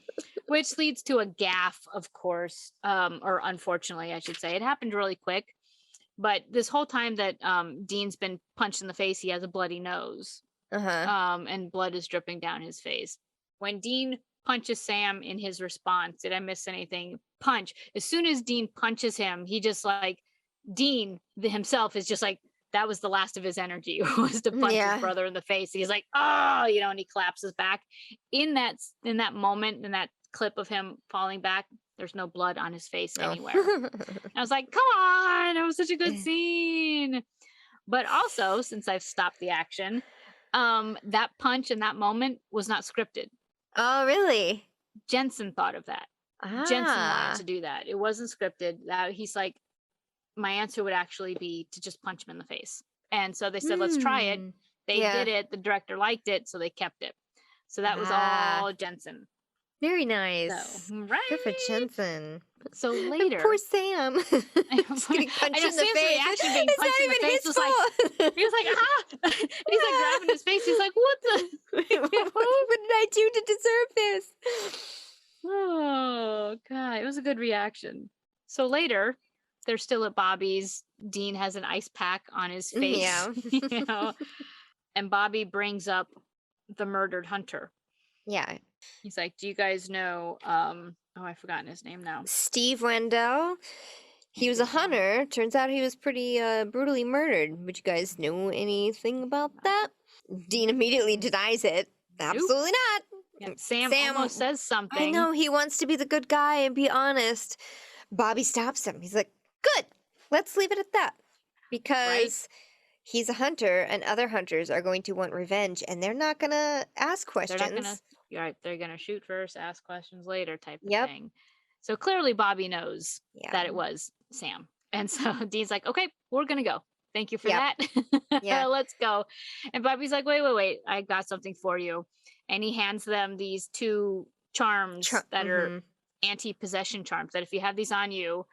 Which leads to a gaffe, of course, or unfortunately, I should say. It happened really quick. But this whole time that Dean's been punched in the face, he has a bloody nose. Uh-huh. And blood is dripping down his face. When Dean punches Sam in his response, did I miss anything? Punch. As soon as Dean punches him, he just like, Dean himself is just like, that was the last of his energy, was to punch his brother in the face. He's like, oh, and he collapses back. In that moment, in that clip of him falling back, there's no blood on his face anywhere. I was like, come on, it was such a good scene. But also, since I've stopped the action, that punch in that moment was not scripted. Oh, really? Jensen thought of that. Jensen wanted to do that. It wasn't scripted. He's like, my answer would actually be to just punch him in the face. And so they said, let's try it. They did it. The director liked it, so they kept it. So that was all Jensen. Very nice. So, right. Good for Jensen. So later, and poor Sam. Just getting punched in the Sam's face. reaction being It's punched not in the even face his was fault. like, he was like, ah! And he's like grabbing his face. He's like, what the? what did I do to deserve this? Oh, God. It was a good reaction. So later, they're still at Bobby's. Dean has an ice pack on his face. Yeah. And Bobby brings up the murdered hunter. Yeah. He's like, do you guys know, I've forgotten his name now. Steve Wendell. He was a hunter. Turns out he was pretty brutally murdered. Would you guys know anything about that? Dean immediately denies it. Absolutely not. Yeah, Sam almost says something. I know, he wants to be the good guy and be honest. Bobby stops him. He's like, good, let's leave it at that. Because he's a hunter and other hunters are going to want revenge and they're not going to ask questions. They're going to shoot first, ask questions later type of thing. So clearly Bobby knows that it was Sam. And so Dean's like, okay, we're gonna go. Thank you for Yep. that. Yeah. Let's go. And Bobby's like, wait, I got something for you. And he hands them these two charms that are Mm-hmm. anti-possession charms, that if you have these on you,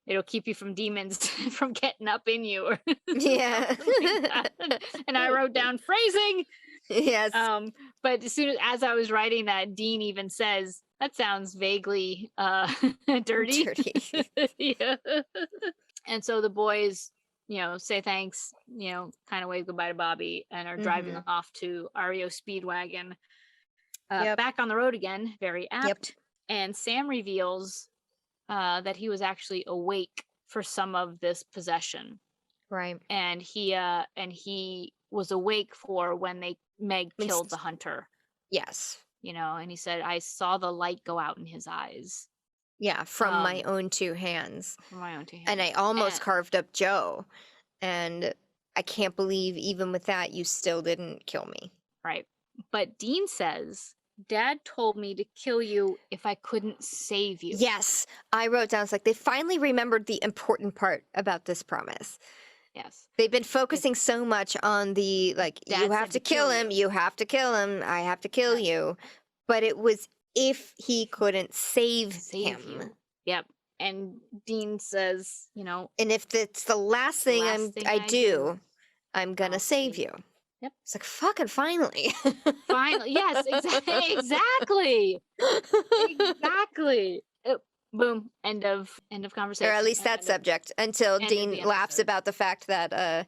it'll keep you from demons from getting up in you or Yeah. something like that. And I wrote down phrasing. Yes. But as I was writing that, Dean even says, that sounds vaguely dirty. Dirty. Yeah. And so the boys, say thanks, kind of wave goodbye to Bobby and are driving Mm-hmm. off to REO Speedwagon. Yep. Back on the road again, very apt. Yep. And Sam reveals that he was actually awake for some of this possession. Right. And he was awake for when Meg killed the hunter. Yes. And he said, I saw the light go out in his eyes. Yeah, from my own two hands. From my own two hands. And I almost carved up Joe. And I can't believe even with that, you still didn't kill me. Right. But Dean says, Dad told me to kill you if I couldn't save you. Yes. I wrote down, it's like they finally remembered the important part about this promise. Yes. They've been focusing so much on the, like, Dad you have said to kill him, you have to kill him, I have to kill you. But it was if he couldn't save him. You. Yep. And Dean says, and if it's the last thing I do, I'm gonna save you. Yep. It's like, fucking finally. Finally. Yes, exactly. Exactly. Boom. End of conversation. Or at least that subject, until Dean laughs about the fact that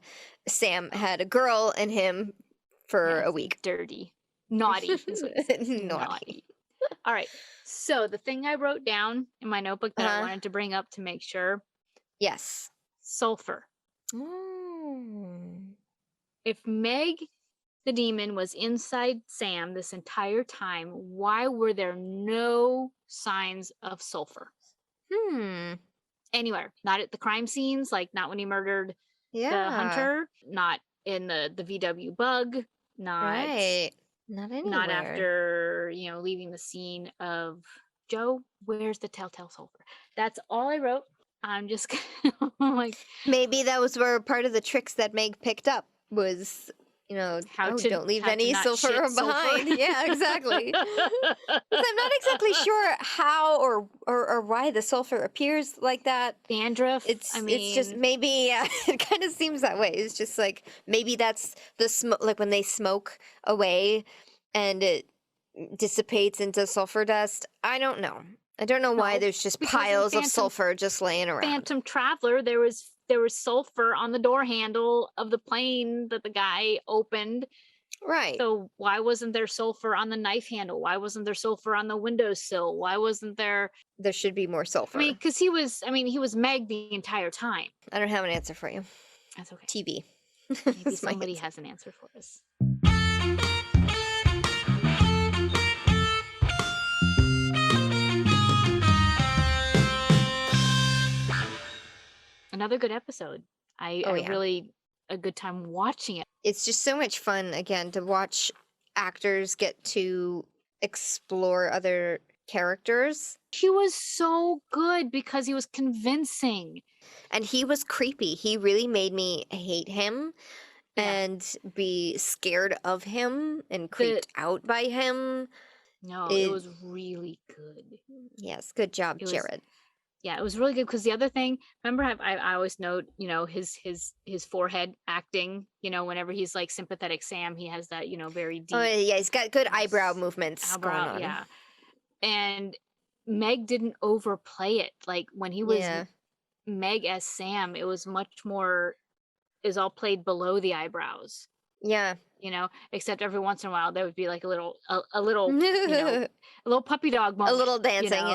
Sam had a girl in him for a week. Dirty. Naughty. Naughty. All right. So the thing I wrote down in my notebook that I wanted to bring up to make sure. Yes. Sulfur. If Meg the demon was inside Sam this entire time, why were there no signs of sulfur? Anywhere. Not at the crime scenes, like not when he murdered the hunter, not in the VW bug, not anywhere. Not after, leaving the scene of Joe. Where's the telltale sulfur? That's all I wrote. I'm just like, maybe that was where part of the tricks that Meg picked up was, don't leave any sulfur behind. Yeah, exactly. I'm not exactly sure how or why the sulfur appears like that. Dandruff. It's just maybe it kind of seems that way. It's just like maybe that's the smoke, like when they smoke away and it dissipates into sulfur dust. I don't know. I don't know why there's just piles of sulfur just laying around. Phantom Traveler, there was sulfur on the door handle of the plane that the guy opened. Right. So why wasn't there sulfur on the knife handle? Why wasn't there sulfur on the windowsill? Why wasn't there? There should be more sulfur. I mean, because he was Meg the entire time. I don't have an answer for you. That's okay. TV. Maybe somebody has an answer for us. Another good episode. I really a good time watching it. It's just so much fun, again, to watch actors get to explore other characters. He was so good because he was convincing. And he was creepy. He really made me hate him and be scared of him and creeped out by him. No, it was really good. Yes, good job, Jared. Yeah, it was really good because the other thing, remember I always note, his forehead acting, whenever he's like sympathetic Sam, he has that, very deep. Oh, yeah, he's got good eyebrow movements going on. Yeah. And Meg didn't overplay it. Like when he was Meg as Sam, it was much more, is all played below the eyebrows. Yeah. Except every once in a while there would be like a little a little puppy dog moment. A little dancing.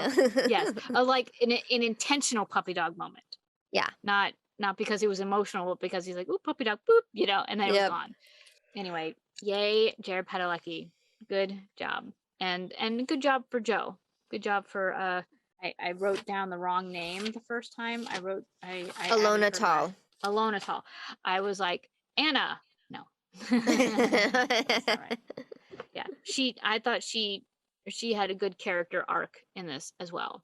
Yes. Like an intentional puppy dog moment. Yeah. Not because he was emotional, but because he's like, ooh, puppy dog, boop, and then it was gone. Anyway, yay, Jared Padalecki. Good job. And good job for Joe. Good job for I wrote down the wrong name the first time. I Alona Tall. Alona Tall. I was like, Anna. No. That's not right. Yeah. I thought she had a good character arc in this as well.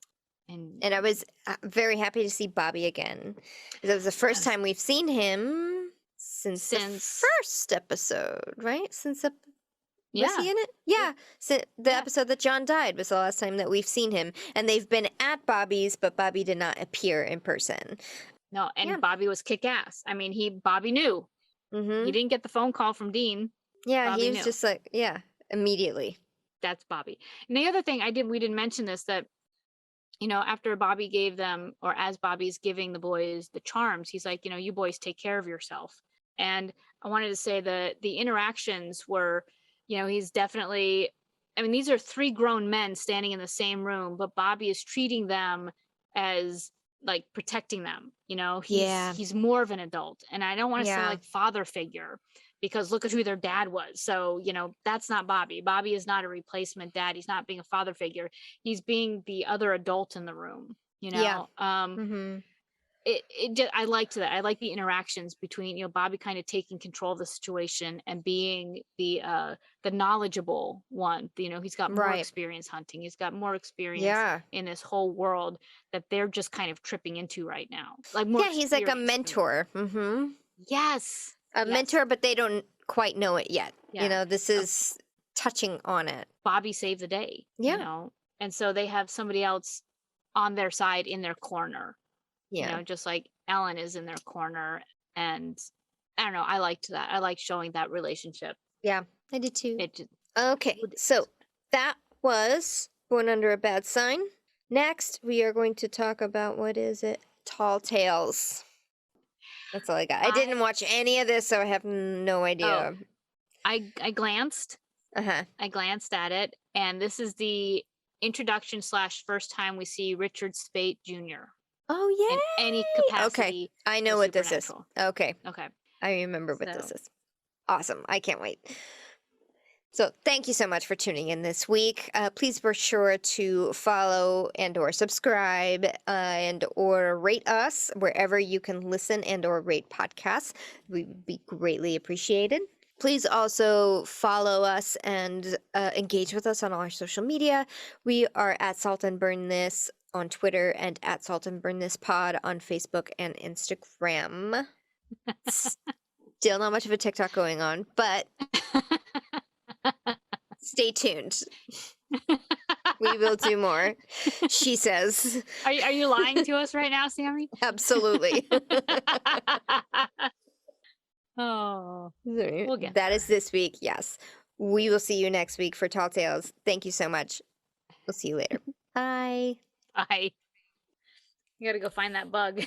And I was very happy to see Bobby again. It was the first time we've seen him since the first episode, right? Was he in it? Yeah. So the episode that John died was the last time that we've seen him. And they've been at Bobby's, but Bobby did not appear in person. No, and Bobby was kick-ass. I mean, Bobby knew. He didn't get the phone call from Dean. Yeah, Bobby he was just like, immediately. That's Bobby. And the other thing we didn't mention this, that, after Bobby gave them, or as Bobby's giving the boys the charms, he's like, you boys take care of yourself. And I wanted to say that the interactions were, he's definitely, I mean, these are 3 grown men standing in the same room, but Bobby is treating them as like protecting them. He's more of an adult. And I don't want to say like father figure, because look at who their dad was. So, that's not Bobby. Bobby is not a replacement dad. He's not being a father figure. He's being the other adult in the room, I liked that. I like the interactions between, Bobby kind of taking control of the situation and being the knowledgeable one. He's got more experience hunting. He's got more experience in this whole world that they're just kind of tripping into right now. Like more he's like a mentor. Yes. A mentor, but they don't quite know it yet. This is touching on it. Bobby saved the day. And so they have somebody else on their side, in their corner. Just like Ellen is in their corner. And I don't know, I liked that. I liked showing that relationship. Yeah, I did too. Okay, so that was Born Under a Bad Sign. Next, we are going to talk about, what is it? Tall Tales. That's all I got. I didn't watch any of this, so I have no idea. I glanced. I glanced at it, and this is the introduction / first time we see Richard Speight Jr. Oh, yeah. In any capacity. Okay, I know what this is. Okay. I remember what this is. Awesome. I can't wait. So thank you so much for tuning in this week. Please be sure to follow and or subscribe and or rate us wherever you can listen and or rate podcasts. We would be greatly appreciated. Please also follow us and engage with us on all our social media. We are at Salt and Burn This on Twitter and at Salt and Burn This Pod on Facebook and Instagram. Still not much of a TikTok going on, but stay tuned. We will do more, she says. Are you lying to us right now, Sammy? Absolutely. Oh, we'll get that. Is this week. Yes. We will see you next week for Tall Tales. Thank you so much. We'll see you later. Bye. Bye. You gotta go find that bug.